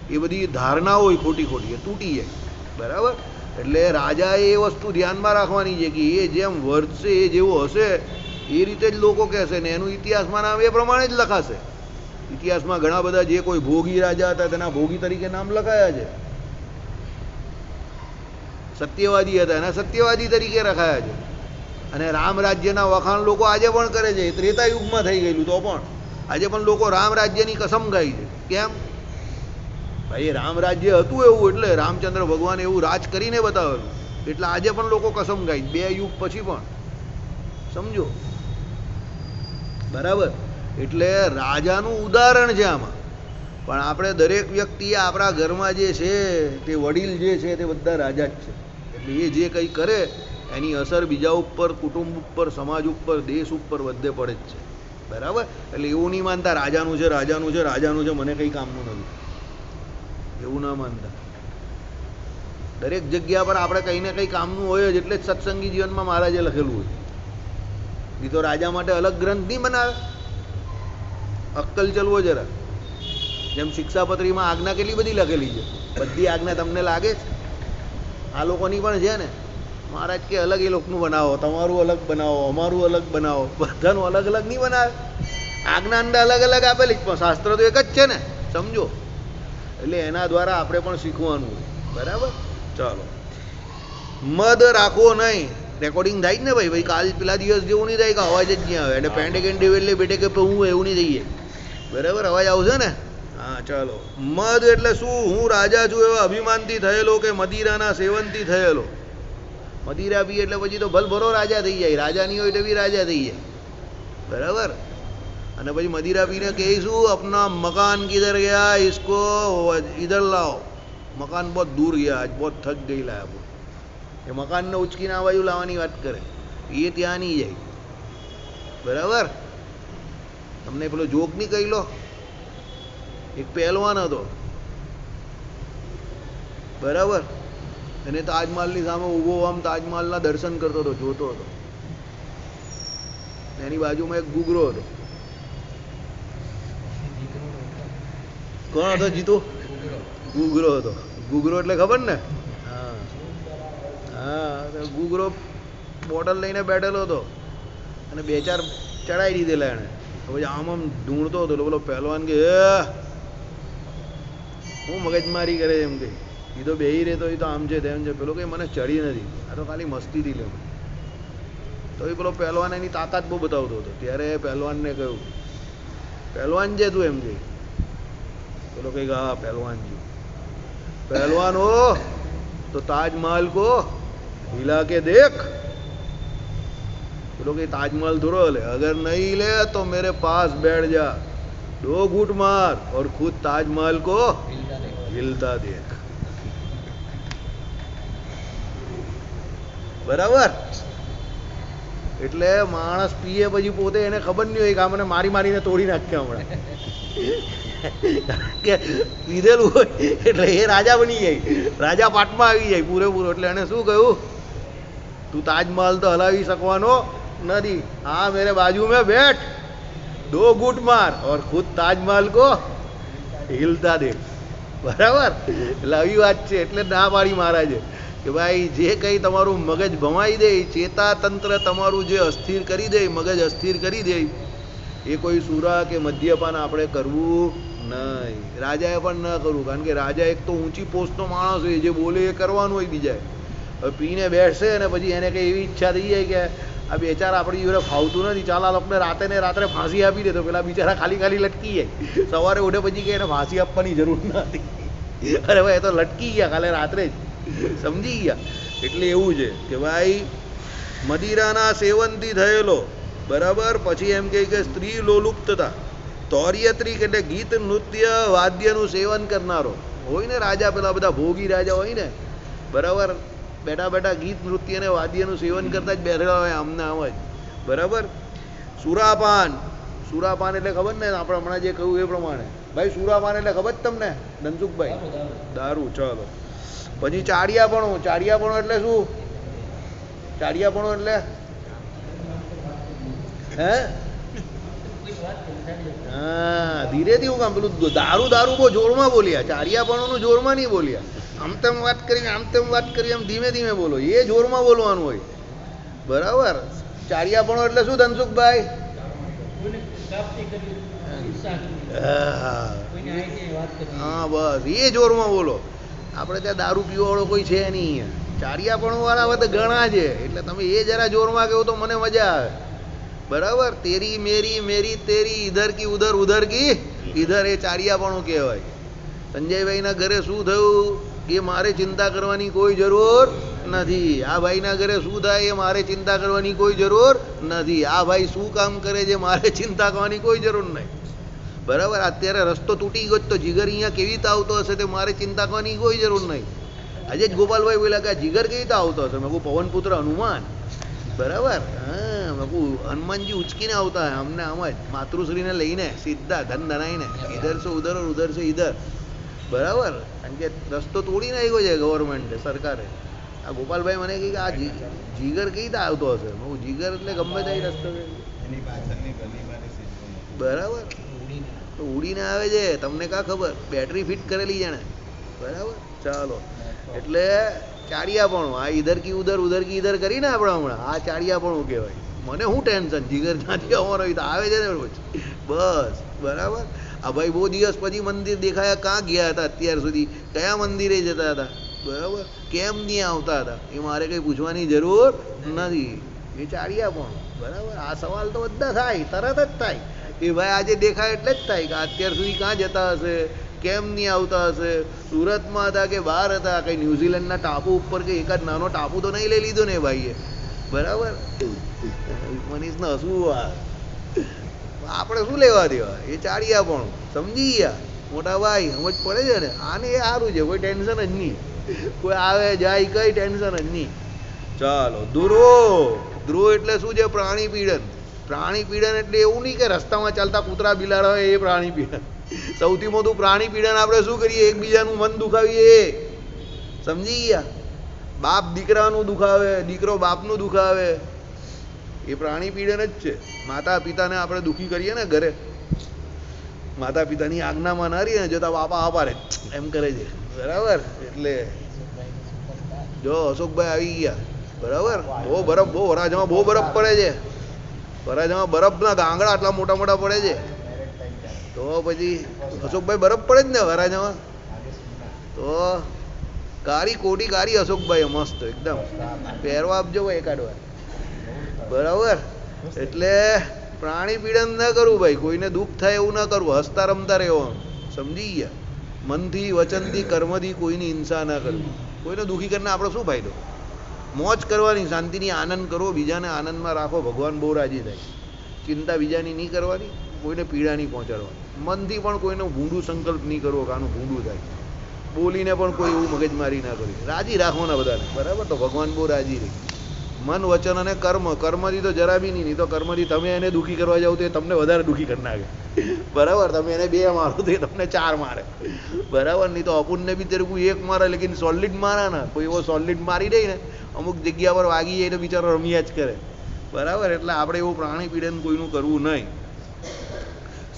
એ બધી ધારણાઓ હોય ખોટી ખોટી, એ તૂટી જાય. બરાબર. એટલે રાજાએ એ વસ્તુ ધ્યાનમાં રાખવાની છે કે એ જેમ વર્તશે, એ જેવો હશે એ રીતે જ લોકો કહેશે ને એનું ઇતિહાસમાં નામ એ પ્રમાણે જ લખાશે. ઇતિહાસમાં ઘણા બધા જે કોઈ ભોગી રાજા હતા તેના ભોગી તરીકે નામ લખાયા છે. સત્યવાદી હતા એના સત્યવાદી તરીકે રખાયા છે. અને રામ રાજ્યના વખાણ લોકો આજે પણ કરે છે. ત્રેતા યુગમાં થઈ ગયેલું તો પણ આજે પણ લોકો રામ રાજ્યની કસમ ગાય છે. કેમ? ભાઈ રામ રાજ્ય હતું એવું, એટલે રામચંદ્ર ભગવાન એવું રાજ કરીને બતાવેલું, એટલે આજે પણ લોકો કસમ ગાય 2 યુગ પછી પણ. સમજો? બરાબર. એટલે રાજાનું ઉદાહરણ છે આમાં. પણ આપણે દરેક વ્યક્તિએ આપણા ઘરમાં જે છે તે વડીલ જે છે તે બધા રાજા જ છે. એટલે એ જે કંઈ કરે એની અસર બીજા ઉપર, કુટુંબ ઉપર, સમાજ ઉપર, દેશ ઉપર બધે પડે જ છે. બરાબર. એટલે એવું નહીં માનતા રાજાનું છે, રાજાનું છે, રાજાનું છે, મને કંઈ કામનું નથી, એવું ના માનતા. દરેક જગ્યા પર આપણે કંઈ ને કંઈ કામનું હોય જ. એટલે જ સત્સંગી જીવનમાં મહારાજે લખેલું હોય. એ તો રાજા માટે અલગ ગ્રંથ નહીં બનાવે. અક્કલ ચલવો જરા. જેમ શિક્ષાપત્રીમાં આજ્ઞા કેટલી બધી લખેલી છે, બધી આજ્ઞા તમને લાગે છે? આ લોકોની પણ છે ને. મહારાજ કે અલગ એ લોકોનું બનાવો, તમારું અલગ બનાવો, અમારું અલગ બનાવો, બધાનું અલગ અલગ નહીં બનાવે. આજ્ઞા અંદર અલગ અલગ આપેલી જ, પણ શાસ્ત્ર તો એક જ છે ને. સમજો? એટલે એના દ્વારા આપણે પણ શીખવાનું. બરાબર. ચાલો. મદ રાખો નહીં. રેકોર્ડિંગ થાય જ ને ભાઈ. ભાઈ કાલ પેલા દિવસ જેવું નહીં થાય કે અવાજ જ નહીં આવે. એટલે પેન્ડે કેન્ડે એટલે બેટે કે હું એવું નહીં થઈએ. બરાબર. અવાજ આવશે ને? હા. ચાલો. મદ એટલે શું? હું રાજા છું એવા અભિમાનથી થયેલો કે મદિરાના સેવનથી થયેલો. મદિરા પી એટલે પછી તો ભલભરો રાજા થઈ જાય. રાજા નહીં હોય તો બી રાજા થઈ જાય. બરાબર. અને પછી મદિરા પીને કહીશું अपना मकान किधर गया, इसको इधर लाओ. मकान बहुत दूर गया, आज बहुत थक गई लाया. એ મકાનને ઉચકીને આ બાજુ લાવવાની વાત કરે. એ ત્યાં નહીં જાય. બરાબર. તમને પેલો જોક નહીં કહી લો. એક પહેલવાન હતો. બરાબર. એને તાજમહલની સામે ઊભો આમ તાજમહલના દર્શન કરતો હતો, જોતો હતો. એની બાજુમાં એક ગુગરો હતો. કોણ હતો? જીતો? ગુગરો હતો. ગુગરો એટલે ખબર ને? હા. હા. ગુગરો બોટલ લઈને બેઠેલો હતો અને 2-4 ચડાવી દીધેલા એને. પછી આમ આમ ઢૂંઢતો હતો. પેલો પહેલવાન કે હું મગજમારી કરે એમ કે એ તો બેહી રહેતો, એ તો આમ છે તેમ છે. પેલો કે મને ચડી નથી, આ તો ખાલી મસ્તીથી લે. તો એ પેલો પહેલવાન એની તાકાત બહુ બતાવતો હતો. ત્યારે પહેલવાનને કહ્યું, પહેલવાન છે તું? એમ કે. પેલો કઈ હા પહેલવાન છે. પહેલવાન હો તો તાજમहल को हिला के देख. પેલો કે ताजमहल थोड़ा ले, अगर नहीं ले तो मेरे पास बैठ जा, 2 घूंट मार और खुद ताजमहल को हिलता देख. બરાબર. એટલે માણસ પીએ પછી પોતે એને ખબર નહીં હોય કે આ મને મારી મારીને તોડી નાખ્યા હમણાં. કે પીધેલું હોય એટલે એ રાજા બની જાય, રાજા પાટમાં આવી જાય પૂરેપૂરો. એટલે એને શું કહ્યું? તું તાજમહલ તો હલાવી શકવાનો નથી, હા મેરે બાજુ મેં બેઠ, 2 घूंट मार और खुद ताजमहल को हिलता देख. બરાબર. એટલે આવી વાત છે. એટલે ના પાડી મહારાજે કે ભાઈ જે કંઈ તમારું મગજ ભમાઈ દે, ચેતા તંત્ર તમારું જે અસ્થિર કરી દે, મગજ અસ્થિર કરી દે, એ કોઈ સુરા કે મદ્યપાન આપણે કરવું નહીં. રાજાએ પણ ન કરવું. કારણ કે રાજા એક તો ઊંચી પોસ્ટનો માણસ હોય, જે બોલે એ કરવાનું હોય. બીજાએ હવે પીને બેસશે અને પછી એને કંઈ એવી ઈચ્છા થઈ જાય કે આ બેચારા આપણી જોડે ફાવતું નથી, ચાલ આ લોકોને રાતે ને રાત્રે ફાંસી આપી દે, તો પેલા બિચારા ખાલી ખાલી લટકી જાય. સવારે ઉઠે પછી કે એને ફાંસી આપવાની જરૂર નથી. અરે ભાઈ એ તો લટકી ગયા કાલે રાત્રે જ. સમજી ગયા? એટલે એવું છે કે ભાઈ મદિરાના સેવનથી થયેલો. બરાબર. પછી એમ કહે કે સ્ત્રી લોલુપ્તતા, તૌર્યત્રિક એટલે ગીત નૃત્ય વાદ્યનું સેવન કરનારો હોય ને રાજા. પેલા બધા ભોગી રાજા હોય ને, બરાબર, બેઠા બેઠા ગીત નૃત્ય ને વાદ્યનું સેવન કરતા જ બેઠેલા હોય આમને આમ જ. બરાબર. સુરાપાન. સુરાપાન એટલે ખબર ને? આપણે હમણાં જે કહ્યું એ પ્રમાણે. ભાઈ સુરાપાન એટલે ખબર જ તમને ધનસુખભાઈ? દારૂ. ચાલો. પછી ચાડિયાપણું. ચાડિયાપણું એટલે શું? ચાડિયાપણું એટલે હે હા ધીરેથી હું કામ પેલું દારૂ દારૂ બહુ જોરમાં બોલ્યા, ચારિયાપણું જોરમાં નહીં બોલ્યા. આમ તેમ વાત કરીને આમ તેમ વાત કરી એમ ધીમે ધીમે બોલો, એ જોરમાં બોલવાનું હોય. બરાબર. ચારિયાપણું એટલે શું ધનસુખભાઈ? હા બસ એ જોરમાં બોલો. આપણે ત્યાં દારૂ પીવાવાળો કોઈ છે નહીં અહીંયા. ચારિયાપણું વાળા હવે તો ઘણા છે, એટલે તમે એ જરા જોરમાં કહો તો મને મજા આવે. બરાબર. તેરી મેરી મેરી તેરી, ઇધર કી ઉધર ઉધર કી ઇધર, એ ચારિયાપણું કહેવાય. સંજયભાઈના ઘરે શું થયું એ મારે ચિંતા કરવાની કોઈ જરૂર નથી. આ ભાઈના ઘરે શું થાય એ મારે ચિંતા કરવાની કોઈ જરૂર નથી. આ ભાઈ શું કામ કરે છે મારે ચિંતા કરવાની કોઈ જરૂર નહીં. બરાબર. અત્યારે રસ્તો તૂટી ગયો તો જીગર અહીંયા કેવી રીતે આવતો હશે તે મારે ચિંતા કરવાની કોઈ જરૂર નહીં. આજે જ ગોપાલભાઈ બોલ્યા કે જીગર કેવી રીતે આવતો હશે? મેં કહું પવનપુત્ર હનુમાન. બરાબર. હા મેં કહું હનુમાનજી ઉચકીને આવતા હોય અમને આમ જ માતૃશ્રીને લઈને સીધા ધન ધનાઈને, ઇધર સે ઉધર ઉધર સે ઇધર. બરાબર. કારણ કે રસ્તો તોડી નાખ્યો છે ગવર્મેન્ટે, સરકારે. આ ગોપાલભાઈ મને કહે કે આ જીગર કઈ રીતે આવતો હશે? હું જીગર એટલે ગમે તે રસ્તો. બરાબર. તો ઉડીને આવે છે, તમને કાં ખબર? બેટરી ફિટ કરેલી છે ને. બરાબર. ચાલો એટલે ચાડિયાપણું, આ ઇધર કી ઉધર ઉધર કી ઇધર કરીને આપણે હમણાં આ ચાડિયાપણું કહેવાય. મને શું ટેન્શન, જીગર ત્યાંથી અમારો તો આવે છે ને બસ. બરાબર. આ ભાઈ બહુ દિવસ પછી મંદિર દેખાયા, ક્યાં ગયા હતા અત્યાર સુધી, કયા મંદિરે જતા હતા? બરાબર. કેમ નહીં આવતા હતા એ મારે કંઈ પૂછવાની જરૂર નથી. એ ચાડિયાપણું. બરાબર. આ સવાલ તો બધા થાય, તરત જ થાય. એ ભાઈ આજે દેખાય એટલે જ થાય કે અત્યાર સુધી ક્યાં જતા હશે, કેમ નહીં આવતા હશે, સુરતમાં હતા કે બહાર હતા, કંઈ ન્યુઝીલેન્ડના ટાપુ ઉપર કે એકાદ નાનો ટાપુ તો નહીં લઈ લીધો ને ભાઈએ. બરાબર. મનીષને હસવું આપણે શું લેવા દેવા, એ ચાડિયાપણું. સમજી ગયા મોટા ભાઈ? સમજ પડે છે ને? આને એ સારું છે, કોઈ ટેન્શન જ નહીં. કોઈ આવે જાય કઈ ટેન્શન જ નહીં. ચાલો. ધ્રુવ. ધ્રુવ એટલે શું છે? પ્રાણી પીડન. પ્રાણી પીડન એટલે એવું નહીં કે રસ્તામાં ચાલતા કૂતરા બિલાડા હોય એ પ્રાણી પીડન. સૌથી મોટું પ્રાણી પીડન આપણે શું કરીએ? એકબીજાનું મન દુખાવીએ. સમજી ગયા? બાપ દીકરાનું દુખાવે, દીકરો બાપનું દુખાવે, એ પ્રાણી પીડન જ છે. માતા પિતાને આપણે દુઃખી કરીએ ને ઘરે, માતા પિતાની આજ્ઞામાં ના રહીએ ને, જોતા બાપા આપારે એમ કરે છે. બરાબર. એટલે જો અશોકભાઈ આવી ગયા. બરાબર. બહુ બરફ, બહુ વરાજામાં બહુ બરફ પડે છે. વરાજામાં બરફના ગાંગડા આટલા મોટા મોટા પડે છે. તો પછી અશોકભાઈ બરફ પડે જ ને વરાજામાં. તો કાળી કોટી કાળી અશોકભાઈ મસ્ત એકદમ પહેરવા આપજો ભાઈ એકાદ વાર. બરાબર. એટલે પ્રાણી પીડન ન કરવું ભાઈ, કોઈને દુઃખ થાય એવું ન કરવું, હસતા રમતા રહેવાનું. સમજી ગયા? મનથી, વચનથી, કર્મથી કોઈની હિંસા ના કરવી. કોઈને દુઃખી કરીને આપણો શું ફાયદો? મોજ કરવાની, શાંતિની આનંદ કરો, બીજાને આનંદમાં રાખો, ભગવાન બહુ રાજી થાય. ચિંતા બીજાની નહીં કરવાની, કોઈને પીડા નહીં પહોંચાડવાની. મનથી પણ કોઈનો ભૂંડું સંકલ્પ નહીં કરવો કે આનું ભૂંડું થાય. બોલીને પણ કોઈ એવું મગજમારી ના કરવી. રાજી રાખવાના બધાને. બરાબર. તો ભગવાન બહુ રાજી રહે. મન, વચન અને કર્મ. કર્મથી તો જરા બી નહીં તો કર્મથી તમે એને દુઃખી કરવા જાવ તો એ તમને વધારે દુઃખી કરી નાખે. બરાબર. તમે એને 2 મારો તો એ તમને 4 મારે. બરાબર. નહીં તો અપુનને બી તેરે કોઈ 1 મારે, લેકિન સોલિડ મારા ને કોઈ એવો સોલિડ મારી દે ને, અમુક જગ્યા પર વાગી જાય તો બિચારો રમ્યા જ કરે. બરાબર. એટલે આપણે એવું પ્રાણી પીડન કોઈનું કરવું નહીં.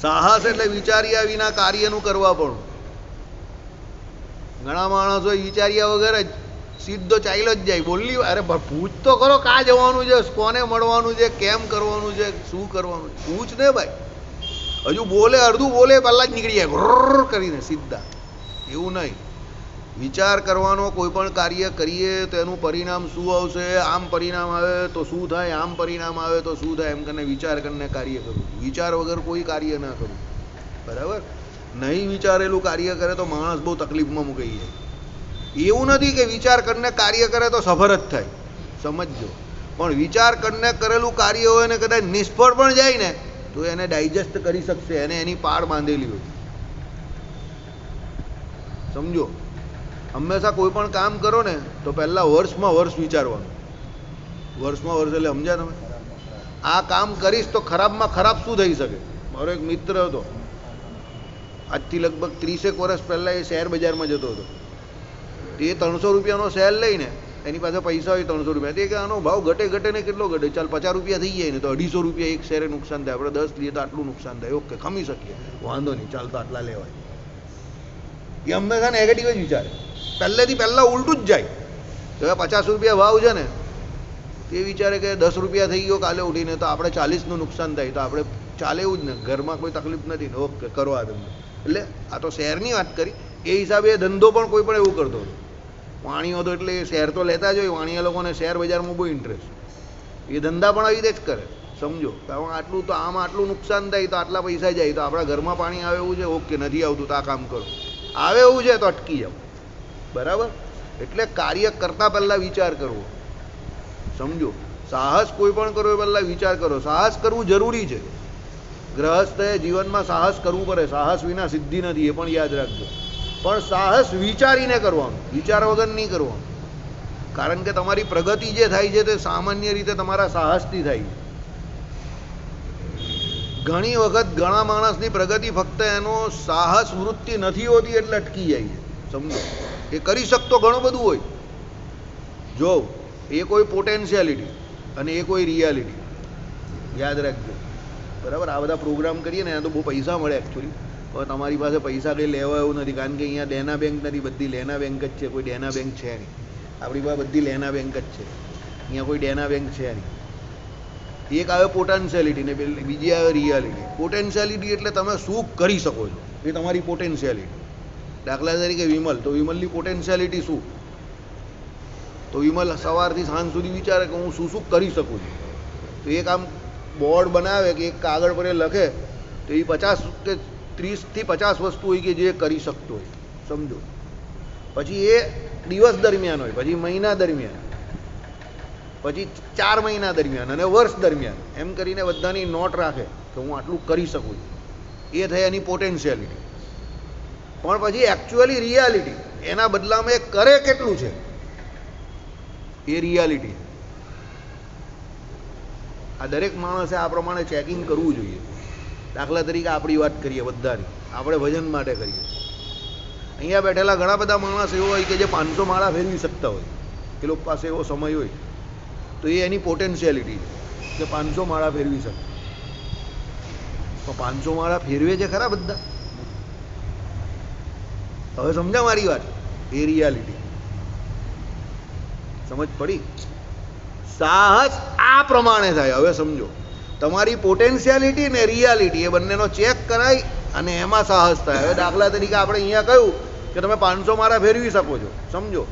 સાહસ એટલે વિચાર્યા વિના કાર્યનું કરવા પણ. ઘણા માણસો વિચાર્યા વગર જ સીધો ચાલ્યો જ જાય. બોલી અરે પૂછ તો કરો કાં જવાનું છે, કોને મળવાનું છે, કેમ કરવાનું છે, શું કરવાનું છે, પૂછ ને ભાઈ. હજુ બોલે, અડધું બોલે પહેલાં જ નીકળી જાય કરીને સીધા. એવું નહીં. વિચાર કરવાનો. કોઈ પણ કાર્ય કરીએ તો એનું પરિણામ શું આવશે, આમ પરિણામ આવે તો શું થાય, આમ પરિણામ આવે તો શું થાય, એમ કરીને વિચાર કરીને કાર્ય કરવું. વિચાર વગર કોઈ કાર્ય ના કરવું. બરાબર. નહીં વિચારેલું કાર્ય કરે તો માણસ બહુ તકલીફમાં મુકાઈ જાય. એવું નથી કે વિચાર કરીને કાર્ય કરે તો સફળ જ થાય, સમજજો. પણ વિચાર કરીને કરેલું કાર્ય હોય ને કદાચ નિષ્ફળ પણ જાય ને તો એને ડાયજેસ્ટ કરી શકશે, એને એની પાળ બાંધેલી હોય. સમજો. હંમેશા કોઈ પણ કામ કરો ને તો પહેલાં વર્ષમાં વર્ષ વિચારવાનું. વર્ષમાં વર્ષ એટલે સમજ્યા તમે? આ કામ કરીશ તો ખરાબમાં ખરાબ શું થઈ શકે. મારો એક મિત્ર હતો, આજથી લગભગ 30 વર્ષ પહેલાં એ શેર બજારમાં જતો હતો. તે 300 રૂપિયાનો શેર લઈને એની પાસે પૈસા હોય 300 રૂપિયા, તે કે આનો ભાવ ઘટે ને કેટલો ઘટે, ચાલ 50 રૂપિયા થઈ જાય ને તો 250 રૂપિયા એક શેરે નુકસાન થાય, આપણે 10 લઈએ તો આટલું નુકસાન થાય, ઓકે ખમી શકીએ, વાંધો નહીં, ચાલ તો આટલા લેવાય. એ હંમેશા નેગેટિવ જ વિચારે, પહેલાં ઉલટું જ જાય. તો 50 રૂપિયા ભાવ છે ને, તે વિચારે કે 10 રૂપિયા થઈ ગયો કાલે ઉઠીને તો આપણે 40નું નુકસાન થાય, તો આપણે ચાલે એવું જ ને, ઘરમાં કોઈ તકલીફ નથી ને, ઓકે કરો આ ધંધો. એટલે આ તો શેરની વાત કરી, એ હિસાબે ધંધો પણ કોઈ પણ એવું કરતો હતો. વાણીઓ તો એટલે શેર તો લેતા જ હોય, વાણીયા લોકોને શેર બજારમાં બહુ ઇન્ટરેસ્ટ, એ ધંધા પણ આવી રીતે જ કરે. સમજો, કારણ આટલું તો આમાં આટલું નુકસાન થાય તો આટલા પૈસા જાય, તો આપણા ઘરમાં પાણી આવે એવું છે, ઓકે નથી આવતું તો આ કામ કરો, આવે એવું છે તો અટકી જાઓ. બરાબર, એટલે કાર્ય કરતાં પહેલાં વિચાર કરવો. સમજો, સાહસ કોઈ પણ કરો એ પહેલાં વિચાર કરો. સાહસ કરવું જરૂરી છે, ગ્રહસ્થે જીવનમાં સાહસ કરવું પડે, સાહસ વિના સિદ્ધિ નથી, એ પણ યાદ રાખજો. પણ સાહસ વિચારીને કરવાનું, વિચાર વગર નહીં કરવાનું. કારણ કે તમારી પ્રગતિ જે થાય છે તે સામાન્ય રીતે તમારા સાહસથી થાય છે. ઘણી વખત ઘણા માણસની પ્રગતિ ફક્ત એનો સાહસ વૃત્તિ નથી હોતી એટલે અટકી જાય છે. સમજો, એ કરી શકતો ઘણું બધું હોય, જો એ કોઈ પોટેન્શિયાલિટી અને એ કોઈ રિયાલિટી, યાદ રાખજો. બરાબર, આ બધા પ્રોગ્રામ કરીએ ને એના તો બહુ પૈસા મળે એકચ્યુઅલી, પણ તમારી પાસે પૈસા કંઈ લેવા એવું નથી, કારણ કે અહીંયા દેના બેંક નથી, બધી લેના બેંક જ છે, કોઈ દેના બેંક છે નહીં. આપણી પાસે બધી લેના બેંક જ છે, અહીંયા કોઈ દેના બેંક છે નહીં. એક આવે પોટેન્શિયાલિટી ને બીજી આવે રિયાલિટી. પોટેન્શિયાલિટી એટલે તમે શું કરી શકો છો, એ તમારી પોટેન્શિયાલિટી. દાખલા તરીકે વિમલ, તો વિમલની પોટેન્શિયાલિટી શું? તો વિમલ સવારથી સાંજ સુધી વિચારે કે હું શું શું કરી શકું છું. તો એક આમ બોર્ડ બનાવે કે એક કાગળ પર એ લખે, તો એ 50 કે 30થી 50 વસ્તુ હોય કે જે કરી શકતો હોય. સમજો, પછી એ દિવસ દરમિયાન હોય, પછી મહિના દરમિયાન, પછી 4 મહિના દરમિયાન અને વર્ષ દરમિયાન, એમ કરીને બધાની નોટ રાખે કે હું આટલું કરી શકું છું. એ થઈ એની પોટેન્શિયાલિટી. પણ પછી એકચ્યુઅલી રિયાલિટી, એના બદલામાં એ કરે કેટલું છે, એ રિયાલિટી. આ દરેક માણસે આ પ્રમાણે ચેકિંગ કરવું જોઈએ. દાખલા તરીકે આપણી વાત કરીએ, બધાની આપણે ભજન માટે કરીએ. અહીંયા બેઠેલા ઘણા બધા માણસ એવો હોય કે જે 500 માળા ફેરવી શકતા હોય, એ લોકો પાસે એવો સમય હોય, તો એ એની પોટેન્શિયાલિટી છે કે 500 માળા ફેરવી શકે. તો 500 માળા ફેરવે છે ખરા બધા? હવે સમજા મારી વાત? એ રિયાલિટી. સમજ પડી? સાહસ આ પ્રમાણે થાય. હવે સમજો, તમારી પોટેન્શિયાલિટી ને રિયાલિટી એ બંનેનો ચેક કરાય અને એમાં સાહસ થાય. હવે દાખલા તરીકે આપણે અહીંયા કહ્યું કે તમે 500 માળા ફેરવી શકો છો. સમજો,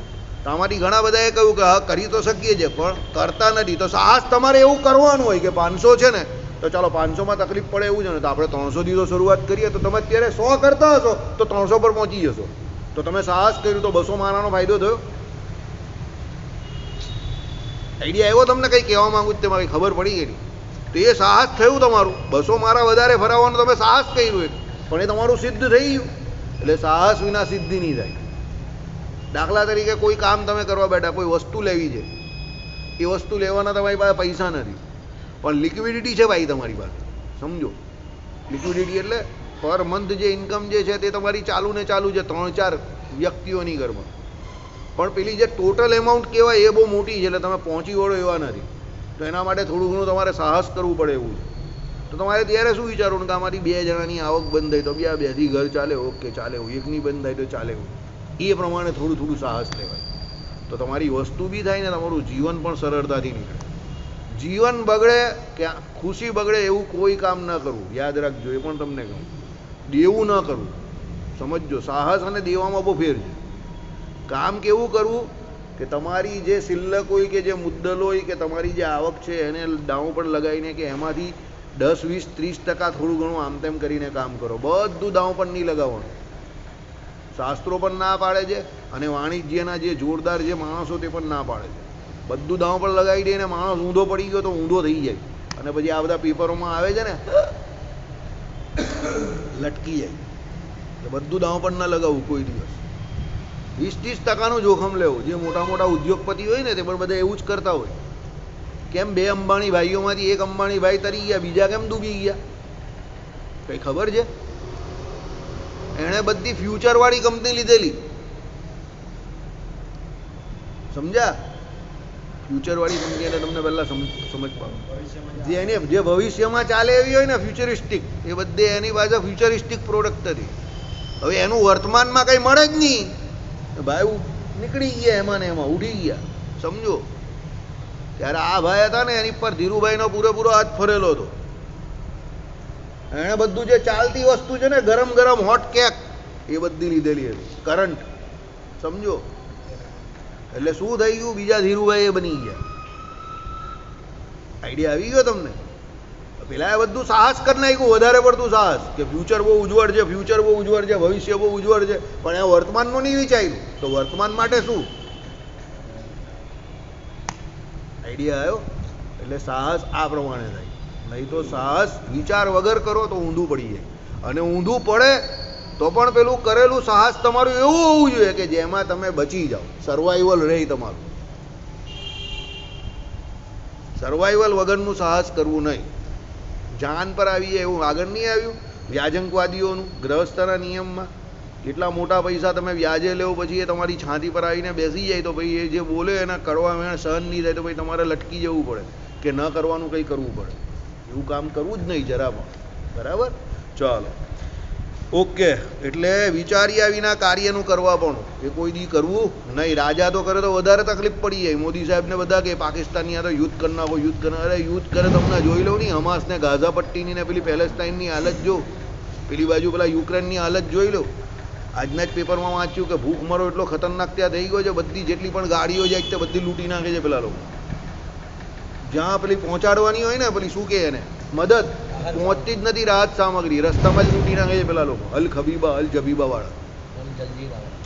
તો આમાંથી ઘણા બધાએ કહ્યું કે હા કરી તો શકીએ છીએ પણ કરતા નથી. તો સાહસ તમારે એવું કરવાનું હોય કે 500 છે ને, તો ચાલો 500માં તકલીફ પડે એવું છે ને, તો આપણે 300 થી તો શરૂઆત કરીએ. તો તમે અત્યારે 100 કરતા હશો તો 300 પર પહોંચી જશો. તો તમે સાહસ કર્યું તો 200 માળાનો ફાયદો થયો. આઈડિયા આવ્યો તમને? કંઈ કહેવા માંગુ છું તેમાં ખબર પડી ગઈ? તો એ સાહસ થયું તમારું. 200 માળા વધારે ફરાવવાનું તમે સાહસ કર્યું, પણ એ તમારું સિદ્ધ થઈ ગયું. એટલે સાહસ વિના સિદ્ધિ નહીં થાય. દાખલા તરીકે કોઈ કામ તમે કરવા બેઠા, કોઈ વસ્તુ લેવી છે, એ વસ્તુ લેવાના તમારી પાસે પૈસા નથી, પણ લિક્વિડિટી છે ભાઈ તમારી પાસે. સમજો, લિક્વિડિટી એટલે પર મંથ જે ઇન્કમ જે છે તે તમારી ચાલુ ને ચાલુ છે 3-4 વ્યક્તિઓની ઘરમાં. પણ પેલી જે ટોટલ એમાઉન્ટ કહેવાય એ બહુ મોટી છે, એટલે તમે પહોંચી વળો એવા નથી. તો એના માટે થોડું ઘણું તમારે સાહસ કરવું પડે એવું છે. તો તમારે ત્યારે શું વિચારવાનું કે અમારી 2 જણાની આવક બંધ થાય તો 2થી ઘર ચાલે, ઓકે ચાલે એવું. એકની બંધ થાય તો ચાલે એવું. એ પ્રમાણે થોડું થોડું સાહસ લેવાય. તો તમારી વસ્તુ બી થાય ને તમારું જીવન પણ સરળતાથી નીકળે. જીવન બગડે કે ખુશી બગડે એવું કોઈ કામ ન કરવું. યાદ રાખજો, એ પણ તમને કહું. દેવું ન કરવું. સમજજો, સાહસ અને દેવામાં બહુ ફેર છે. કામ કેવું કરવું કે તમારી જે શિલ્લક હોય કે જે મુદ્દલ હોય કે તમારી જે આવક છે એને દાવ પર લગાવીને કે એમાંથી 10-20-30% થોડું ઘણું આમ તેમ કરીને કામ કરો. બધું દાવ પર નહીં લગાવવાનું. શાસ્ત્રો પણ ના પાડે છે અને વાણિજ્યના જે જોરદાર જે માણસો તે પણ ના પાડે છે. બધું દાવ પર લગાવી દે ને માણસ ઊંધો પડી ગયો તો ઊંધો થઈ જાય, અને પછી આ બધા પેપરોમાં આવે છે ને લટકી જાય. એટલે બધું દાવ પર ના લગાવવું કોઈ દિવસ. 20-30% જોખમ લેવું. જે મોટા મોટા ઉદ્યોગપતિ હોય ને તે પણ બધા એવું જ કરતા હોય. કેમ 2 અંબાણી ભાઈઓમાંથી 1 અંબાણી ભાઈ તરી ગયા, બીજા કેમ ડૂબી ગયા? કઈ ખબર છે? એણે બધી ફ્યુચરવાળી કંપની લીધેલી. સમજ્યા? ફ્યુચરવાળી સમજી એટલે તમને પહેલાં સમજ પાડો. જે ભવિષ્યમાં ચાલે એવી હોય ને ફ્યુચરિસ્ટિક, એ બધે એની પાસે ફ્યુચરિસ્ટિક પ્રોડક્ટ હતી. હવે એનું વર્તમાનમાં કંઈ મળે જ નહીં, ભાઈ નીકળી ગયા એમાં ને એમાં, ઉઠી ગયા, સમજો. ત્યારે આ ભાઈ હતા ને એની પર ધીરુભાઈનો પૂરેપૂરો હાથ ફરેલો હતો. એણે બધું જે ચાલતી વસ્તુ છે ને ગરમ ગરમ હોટ કેક એ બધી લીધેલી હતી, કરંટ, સમજો. એટલે શું થઈ ગયું, બીજા ધીરુભાઈ એ બની ગયા. આઈડિયા આવી ગયો તમને? પેલા એ બધું સાહસ કરી નાખ્યું, વધારે પડતું સાહસ, કે ફ્યુચર બહુ ઉજ્જવળ છે, ફ્યુચર બહુ ઉજ્જવળ છે, ભવિષ્ય બહુ ઉજ્જવળ છે, પણ એ વર્તમાનનું નહીં વિચાર્યું. તો વર્તમાન માટે શું? આઈડિયા આવ્યો? એટલે સાહસ આ પ્રમાણે થાય. નહીં તો સાહસ વિચાર વગર કરો તો ઊંધું પડી જાય, અને ઊંધું પડે તો પણ પેલું કરેલું સાહસ તમારું એવું હોવું જોઈએ કે જેમાં તમે બચી જાઓ, સર્વાઈવલ રહે તમારું. સર્વાઈવલ વગરનું સાહસ કરવું નહીં. જાન પર આવી જાય એવું આગળ નહીં આવ્યું વ્યાજંકવાદીઓનું ગ્રહસ્થના નિયમમાં? એટલા મોટા પૈસા તમે વ્યાજે લેવો, પછી એ તમારી છાતી પર આવીને બેસી જાય તો ભાઈ એ જે બોલે એના કડવા મેણ સહન નહીં થાય તો ભાઈ તમારે લટકી જવું પડે કે ન કરવાનું કંઈ કરવું પડે. એવું કામ કરવું જ નહીં જરા પણ. બરાબર? ચાલો, ઓકે. એટલે વિચાર્યા વિના કાર્યનું કરવા પણ એ કોઈ દી કરવું નહીં. રાજા તો કરે તો વધારે તકલીફ પડી જાય. મોદી સાહેબને બધા કે પાકિસ્તાનની આ તો યુદ્ધ કરી નાખો, યુદ્ધ કરી નાખો. અરે યુદ્ધ કરે તમને જોઈ લઉં નહીં, હમાસ ને ગાઝા પટ્ટીની ને પેલી પેલેસ્ટાઇનની હાલત જો, પેલી બાજુ પેલા યુક્રેનની હાલત જોઈ લો. આજના જ પેપરમાં વાંચ્યું કે ભૂખમરો એટલો ખતરનાક ત્યાં થઈ ગયો છે, બધી જેટલી પણ ગાડીઓ જાય તે બધી લૂંટી નાખે છે પેલા લોકો. જ્યાં પેલી પહોંચાડવાની હોય ને પેલી શું કહે એને મદદ, પહોંચતી જ નથી રાહત સામગ્રી, રસ્તામાં જ લૂંટી નાખે છે પેલા લોકો. અલ ખબીબા અલ જબીબા વાળા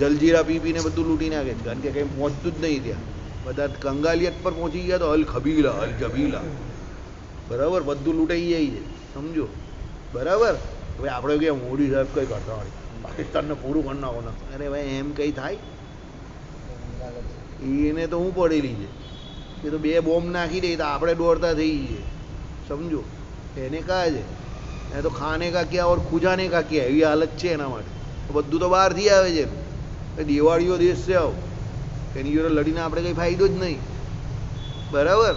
જલજીરા પી પીને બધું લૂંટી નાખે છે, કારણ કે કંઈ પહોંચતું જ નહીં ત્યાં. બધા કંગાલિયત પર પહોંચી ગયા તો અલ ખબીલા અલ જબીલા, બરાબર, બધું લૂંટાઈ જાય છે, સમજો. બરાબર? હવે આપણે કે મોદી સાહેબ કંઈ કરતા હોય, પાકિસ્તાનને પૂરું કરી નાખો ને, અરે ભાઈ એમ કંઈ થાય? એને તો હું પડેલી છે, એ તો 2 બોમ્બ નાખી દે તો આપણે દોડતા થઈ જઈએ, સમજો. એને કહે છે એ તો ખાને કા ક્યાં ઓર ખુજાને કા ક્યાં, એવી હાલત છે એના માટે. બધું તો બહારથી આવે છે. દિવાળીઓ દેશ છે, આવો એની જોડે લડીને આપણે કંઈ ફાયદો જ નહીં. બરાબર?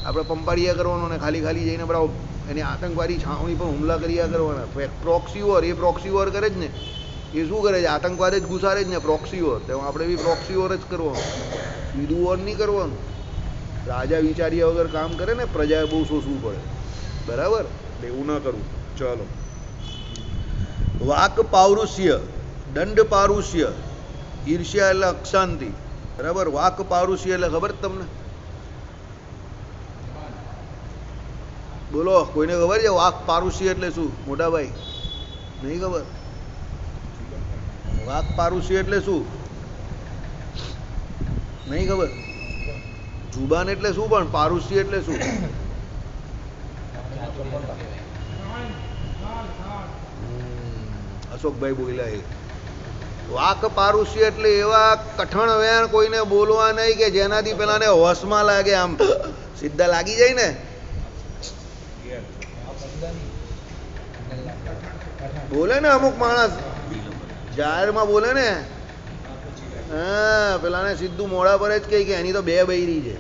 આપણે પંપાડિયા કરવાનો ને ખાલી ખાલી જઈને બરાબર એની આતંકવાદી છાવણી પર હુમલા કર્યા કરવાના. પ્રોક્સી વોર, એ પ્રોક્સી વોર કરે જ ને. એ શું કરે છે? આતંકવાદ જ ઘુસારે જ ને, પ્રોક્સી વોર. તેમાં આપણે બી પ્રોક્સી વોર જ કરવાનું, સીધું વોર નહીં કરવાનું. રાજા વિચાર્યા વગર કામ કરે ને પ્રજાએ બહુ સોચવું પડે. બરાબર? એવું ના કરવું. ચાલો, વાક પારુષ્ય, દંડ પારુષ્ય, ઈર્ષ્યા એટલે અક્ષાંતિ. બરાબર? વાક પારુષ્ય એટલે ખબર તમને? બોલો, કોઈને ખબર છે વાક પારુષ્ય એટલે શું? મોટા ભાઈ નહીં ખબર? વાક પારુષ્ય એટલે શું નહીં ખબર? જુબાન એટલે શું, પણ પારુષ્ય એટલે શું? અશોકભાઈ બોલ્યા. એ વાક પારુષ્ય એટલે એવા કઠણ વેણ કોઈને બોલવા નહીં કે જેનાથી પેલાને હોશમાં લાગે, આમ સીધા લાગી જાય ને. બોલે ને અમુક માણસ જાહેરમાં બોલે ને, હા, પેલાને સીધું મોડા પર જ કહે કે એની તો 2 બૈરી છે.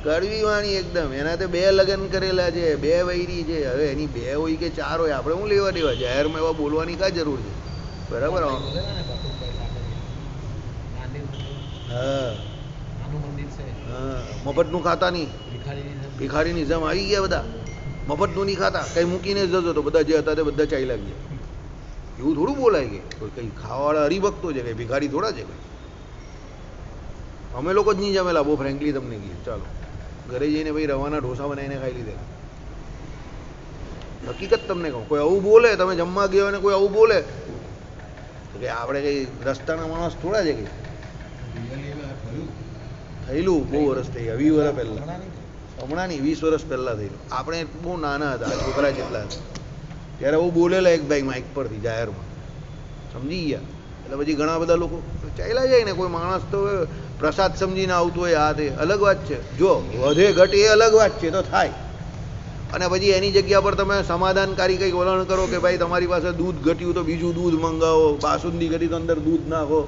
કડવી વાણી એકદમ. એના તો 2 લગ્ન કરેલા છે, 2 બૈરી છે. હવે એની 2 હોય કે 4 હોય, આપણે શું લેવા દેવા? જાહેરમાં એવા બોલવાની કા જરૂર છે? બરાબર? હા, મફતનું ખાતા નહીં, ભિખારી નિઝામ આવી ગયા બધા. મફતનું નહીં ખાતા, કંઈ મૂકીને જ જતો તો બધા જે હતા તે બધા ચાલ્યા ગયા. એવું થોડું બોલાય કે કંઈ ખાવાવાળા હરિભક્તો છે, કંઈ ભિખારી થોડા છે? કંઈ અમે લોકો જ નહીં જમેલા, બહુ ફ્રેન્કલી તમને કહીએ. ચાલો, ઘરે જઈને ભાઈ રવાના ઢોસા બનાવીને ખાઈ લીધેલા. હકીકત તમને કહું, કોઈ આવું બોલે, તમે જમવા ગયો અને કોઈ આવું બોલે તો કે આપણે કંઈ રસ્તાના માણસ થોડા છે? કંઈ થયેલું બહુ વર્ષ થઈ ગયા, 20 વર્ષ પહેલાં. હમણાં નહીં, 20 વર્ષ પહેલાં થયેલું. આપણે બહુ નાના હતા, છોકરા જેટલા હતા, ત્યારે બહુ બોલેલા એક ભાઈ માઇક પરથી જાહેરમાં, સમજી ગયા. એટલે પછી ઘણા બધા લોકો ચાલ્યા જાય ને. કોઈ માણસ તો પ્રસાદ સમજીને આવતો હોય, આ તે અલગ વાત છે. જો વધે ઘટે એ અલગ વાત છે, તો થાય. અને પછી એની જગ્યા પર તમે સમાધાનકારી કંઈક વલણ કરો કે ભાઈ તમારી પાસે દૂધ ઘટ્યું તો બીજું દૂધ મંગાવો, બાસુંદી ઘટી તો અંદર દૂધ નાખો,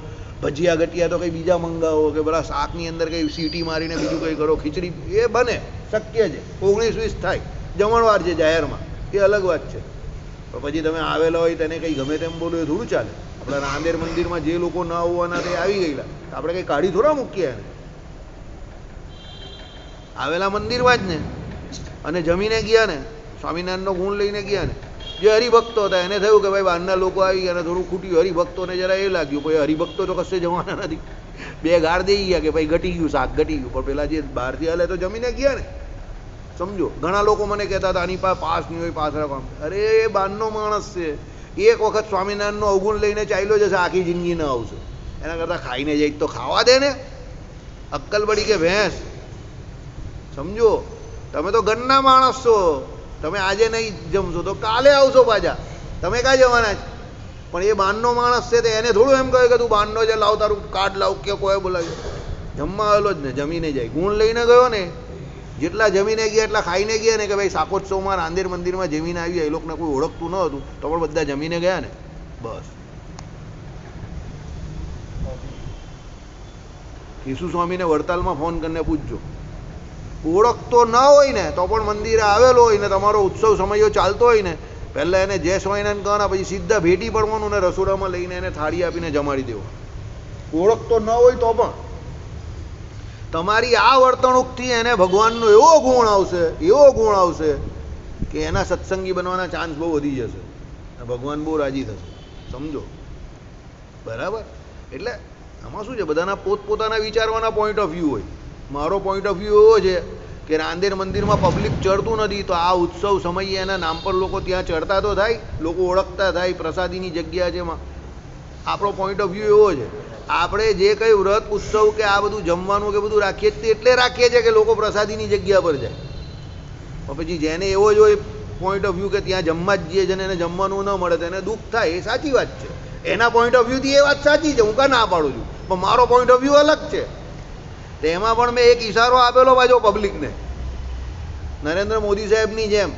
ભજીયા ગટિયા તો કંઈ બીજા મંગાવો કે પેલા શાકની અંદર કંઈ સીટી મારીને બીજું કંઈ કરો, ખીચડી એ બને, શક્ય છે, 19-20 થાય, જમણવાર છે જાહેરમાં, એ અલગ વાત છે. પણ પછી તમે આવેલા હોય તેને કંઈ ગમે તેમ બોલો એ થોડું ચાલે. આપણા રાંદેર મંદિરમાં જે લોકો ન આવવાના તે આવી ગયેલા, આપણે કંઈ કાઢી થોડા મૂકીએ એને, આવેલા મંદિરમાં જ ને, અને જમીને ગયા ને, સ્વામિનારાયણનો ગુણ લઈને ગયા ને. જે હરિભક્તો હતા એને થયું કે ભાઈ બહારના લોકો આવી ગયા, થોડું ખૂટ્યું, હરિભક્તોને જરા એ લાગ્યું ભાઈ હરિભક્તો તો કશે જવાના નથી, બે ગાળ દઈ ગયા કે ભાઈ ઘટી ગયું, શાક ઘટી ગયું. પણ પેલા જે બહારથી હાલે તો જમીને ગયા ને, સમજો. ઘણા લોકો મને કહેતા હતા આની પાસે પાસ નહીં હોય, પાસ રાખવા. અરે એ બહારનો માણસ છે, એક વખત સ્વામિનારાયણનો અવગુણ લઈને ચાલ્યો જશે, આખી જિંદગી ન આવશે. એના કરતાં ખાઈને જાય તો ખાવા દે ને, અક્કલ પડી કે ભેંસ, સમજો. તમે તો ઘરના માણસ છો, તમે આજે નહીં જમશો તો કાલે આવશો પાછા, તમે ક્યાં જવાના છે? પણ એ બારનો માણસ છે તો એને થોડું એમ કહે કે તું બારનો છે, લાવ તારું કાર્ડ લાવ, કે કોઈ બોલાવ્યો, જમવા આવેલો જ ને, જમીને જાય. ગુણ લઈને ગયો ને, જેટલા જમીને ગયા એટલા ખાઈને ગયા ને, કે ભાઈ શાકોત્સવમાં રાંદેર મંદિરમાં જમીને આવ્યા, એ લોકોને કોઈ ઓળખતું ન હતું તો પણ બધા જમીને ગયા ને, બસ. કેશુ સ્વામીને વડતાલમાં ફોન કરીને પૂછજો, ઓળખતો ન હોય ને તો પણ મંદિરે આવેલો હોય ને, તમારો ઉત્સવ સમયો ચાલતો હોય ને, પહેલાં એને જય સ્વામિનારાયણ કહેવાના, પછી સીધા ભેટી પડવાનું ને રસોડામાં લઈને એને થાળી આપીને જમાડી દેવો. ઓળખતો ન હોય તો પણ તમારી આ વર્તણૂકથી એને ભગવાનનો એવો ગુણ આવશે કે એના સત્સંગી બનવાના ચાન્સ બહુ વધી જશે, ભગવાન બહુ રાજી થશે, સમજો. બરાબર? એટલે આમાં શું છે, બધાના પોતપોતાના વિચારવાના પોઈન્ટ ઓફ વ્યૂ હોય. મારો પોઈન્ટ ઓફ વ્યૂ એવો છે કે રાંદેર મંદિરમાં પબ્લિક ચડતું નથી, તો આ ઉત્સવ સમયે એના નામ પર લોકો ત્યાં ચડતા તો થાય, લોકો ઓળખતા થાય, પ્રસાદીની જગ્યા છે. આપણો પોઈન્ટ ઓફ વ્યૂ એવો છે. આપણે જે કંઈ વ્રત ઉત્સવ કે આ બધું જમવાનું કે બધું રાખીએ છીએ એટલે રાખીએ છીએ કે લોકો પ્રસાદીની જગ્યા પર જાય. પણ પછી જેને એવો જ હોય પોઈન્ટ ઓફ વ્યૂ કે ત્યાં જમવા જ જઈએ છે ને એને જમવાનું ન મળે તો એને દુઃખ થાય, એ સાચી વાત છે. એના પોઈન્ટ ઓફ વ્યૂથી એ વાત સાચી છે, હું કાં ના પાડું છું, પણ મારો પોઈન્ટ ઓફ વ્યૂ અલગ છે. તો એમાં પણ મેં એક ઈશારો આપેલો પાછો પબ્લિકને, નરેન્દ્ર મોદી સાહેબની જેમ.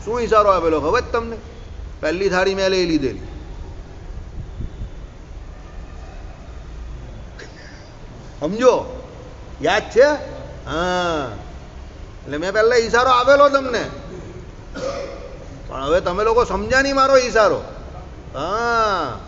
શું ઈશારો આપેલો ખબર જ તમને? પહેલી થાળી મેં લઈ લીધેલી, સમજો, યાદ છે? હા, એટલે મેં પહેલા ઈશારો આપેલો તમને, પણ હવે તમે લોકો સમજ્યા નહીં મારો ઈશારો. હા,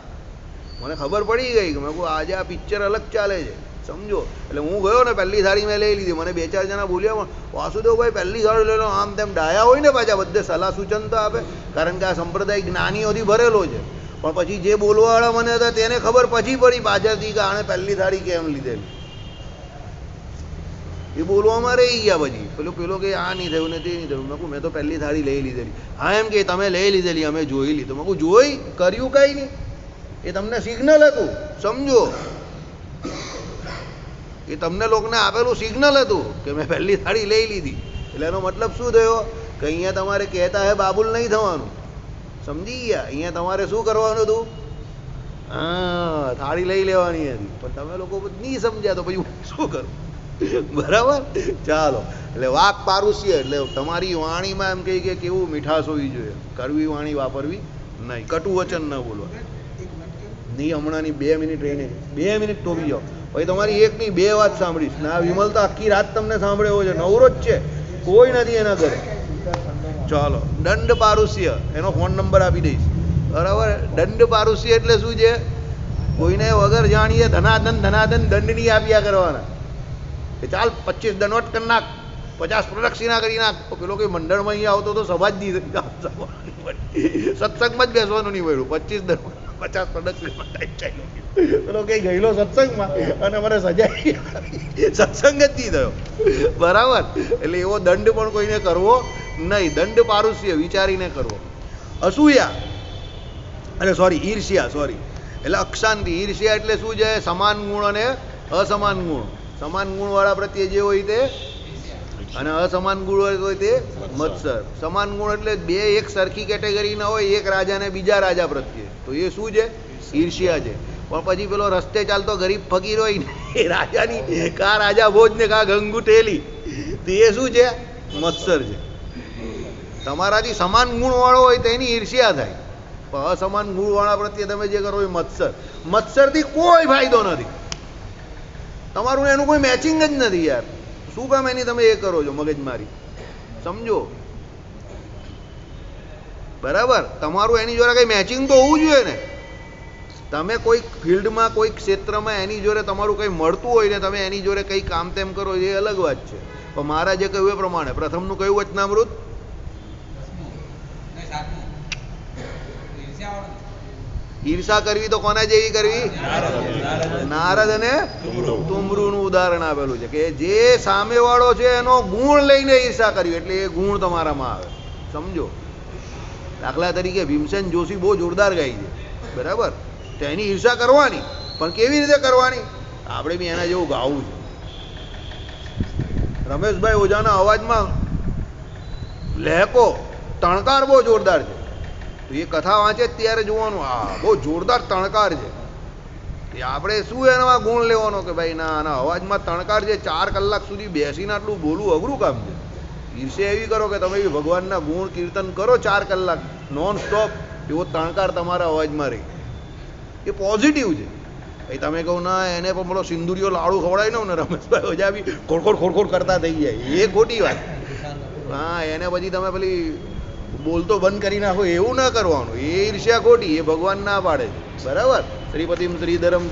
મને ખબર પડી ગઈ કે મેં કહું આજે આ પિક્ચર અલગ ચાલે છે, સમજો. એટલે હું ગયો ને પહેલી થાળી મેં લઈ લીધી. મને 2-4 જણા બોલ્યા પણ વાસુદેવભાઈ પહેલી થાળી લઈ લો, આમ તેમ ડાયા હોય ને પાછા બધે સલાહ સૂચન તો આપે, કારણ કે આ સંપ્રદાય જ્ઞાનીઓથી ભરેલો છે. પણ પછી જે બોલવાવાળા મને હતા તેને ખબર પછી પડી પાછળથી કે આણે પહેલી થાળી કેમ લીધેલી, એ બોલવામાં રહી ગયા. પછી પેલો કે આ નહીં થયું ને તે નહીં થયું. મેં કહું મેં તો પહેલી થાળી લઈ લીધેલી. હા એમ કે તમે લઈ લીધેલી, અમે જોઈ લીધું. મેં કહું જોઈ, કર્યું કાંઈ નહીં, એ તમને સિગ્નલ હતું, સમજો. એ તમને લોકોને આપેલું સિગ્નલ હતું કે મેં પહેલી થાળી લઈ લીધી. એટલે એનો મતલબ શું થયો કે અહીંયા તમારે કહેતા હે બાબુલ નહીં થવાનું, સમજી ગયા? અહીંયા તમારે શું કરવાનું હતું? હા, થાળી લઈ લેવાની હતી. પણ તમે લોકો નહીં સમજ્યા તો પછી શું કરું? બરાબર? ચાલો, એટલે વાક પારુષ્ય એટલે તમારી વાણીમાં એમ કહી કે કેવું મીઠાશ હોવી જોઈએ, કડવી વાણી વાપરવી નહીં, કટુ વચન ન બોલવા નહીં. હમણાંની 2 મિનિટ રહીને 2 મિનિટ ટોપી જાઓ, પછી તમારી એક નહીં 2 વાત સાંભળીશ. ના વિમલ તો આખી રાત તમને સાંભળ્યો છે, નવરો જ છે, કોઈ નથી એના ઘરે. ચાલો, દંડ પારુષ્ય, એનો ફોન નંબર આપી દઈશ. બરાબર? દંડ પારુષ્ય એટલે શું છે? કોઈને વગર જાણીએ ધનાધન દંડ નહીં આપ્યા કરવાના. કે ચાલ 25 દનવટ કરી નાખ, 50 પ્રદક્ષિણા કરી નાખ. પેલો કોઈ મંડળમાં અહીંયા આવતો તો સભા જ નહીં, સત્સંગમાં જ બેસવાનું નહીં મળ્યું. 25 દનવટ 50 પ્રદક્ષિણા ચાલ્યો પેલો કઈ ગયેલો સત્સંગમાં અને મને સજાઈ સત્સંગ જ નહીં થયો. બરાબર? એટલે એવો દંડ પણ કોઈને કરવો નહીં. દંડ પારુષ્ય વિચારીને કરવો. અસૂયા અને ઈર્ષ્યા, એટલે અક્ષાંતિ. ઈર્ષ્યા એટલે શું છે? સમાન ગુણ અને અસમાન ગુણ. સમાન ગુણવાળા પ્રત્યે જે હોય તે, અને અસમાન ગુણ હોય તે મત્સર. સમાન ગુણ એટલે બે એક સરખી કેટેગરીના હોય, એક રાજાને બીજા રાજા પ્રત્યે, તો એ શું છે? ઈર્ષ્યા છે. પણ પછી પેલો રસ્તે ચાલતો ગરીબ ફકીર હોય ને, એ રાજાની કા રાજા ભોજ ને કા ગંગુટેલી, તો એ શું છે? મત્સર છે. તમારાથી સમાન ગુણવાળો હોય તો એની ઈર્ષ્યા થાય, અસમાન ગુણવાળા પ્રત્યે તમે જે કરો એ મત્સરથી કોઈ ફાયદો નથી. તમારું એનું કોઈ મેચિંગ જ નથી યાર. શું કામ એની તમે એ કરો છો મગજમારી? સમજો બરાબર. તમારું એની જોડે કઈ મેચિંગ તો હોવું જોઈએ ને. તમે કોઈ ફિલ્ડમાં કોઈ ક્ષેત્રમાં એની જોડે તમારું કંઈ મળતું હોય ને તમે એની જોડે કંઈ કામ તેમ કરો એ અલગ વાત છે. પણ મારા જે કહ્યું એ પ્રમાણે પ્રથમનું કયું વચનામૃત? ઈર્ષા કરવી તો કોના જેવી કરવી? નારદ અને તુમરુનું ઉદાહરણ આપેલું છે કે જે સામેવાળો છે એનો ગુણ લઈને ઈર્ષા કરવી એટલે એ ગુણ તમારામાં આવે. સમજો. દાખલા તરીકે ભીમસેન જોશી બહુ જોરદાર ગાય છે, બરાબર? તો એની ઈર્ષા કરવાની, પણ કેવી રીતે કરવાની? આપણે બી એના જેવું ગાવું છે. રમેશભાઈ ઓઝાના અવાજમાં લહેકો તણકાર બહુ જોરદાર છે. તો એ કથા વાંચે ત્યારે જોવાનું, હા બહુ જોરદાર તણકાર છે. એ આપણે શું એનામાં ગુણ લેવાનો કે ભાઈ ના આના અવાજમાં તણકાર છે, 4 કલાક સુધી બેસીને આટલું બોલવું અઘરું કામ છે. ઈર્ષ્યા એવી કરો કે તમે ભગવાનના ગુણ કીર્તન કરો 4 કલાક નોન સ્ટોપ, એવો તણકાર તમારા અવાજમાં રહી. એ પોઝિટિવ છે. ભાઈ તમે કહો ના એને પણ બોલો સિંદુરીઓ લાડુ ખવડાવી દઉં ને રમેશભાઈ ઓઝા બી ખોડખોડ ખોડખોડ કરતા થઈ જાય, એ ખોટી વાત. હા એને પછી તમે પેલી બોલતો બંધ કરી નાખો એવું ના કરવાનું. એ ઈર્ષ્યા ખોટી, એ ભગવાન ના પાડે છે. બરાબર? શ્રીપતિમ શ્રીધરમ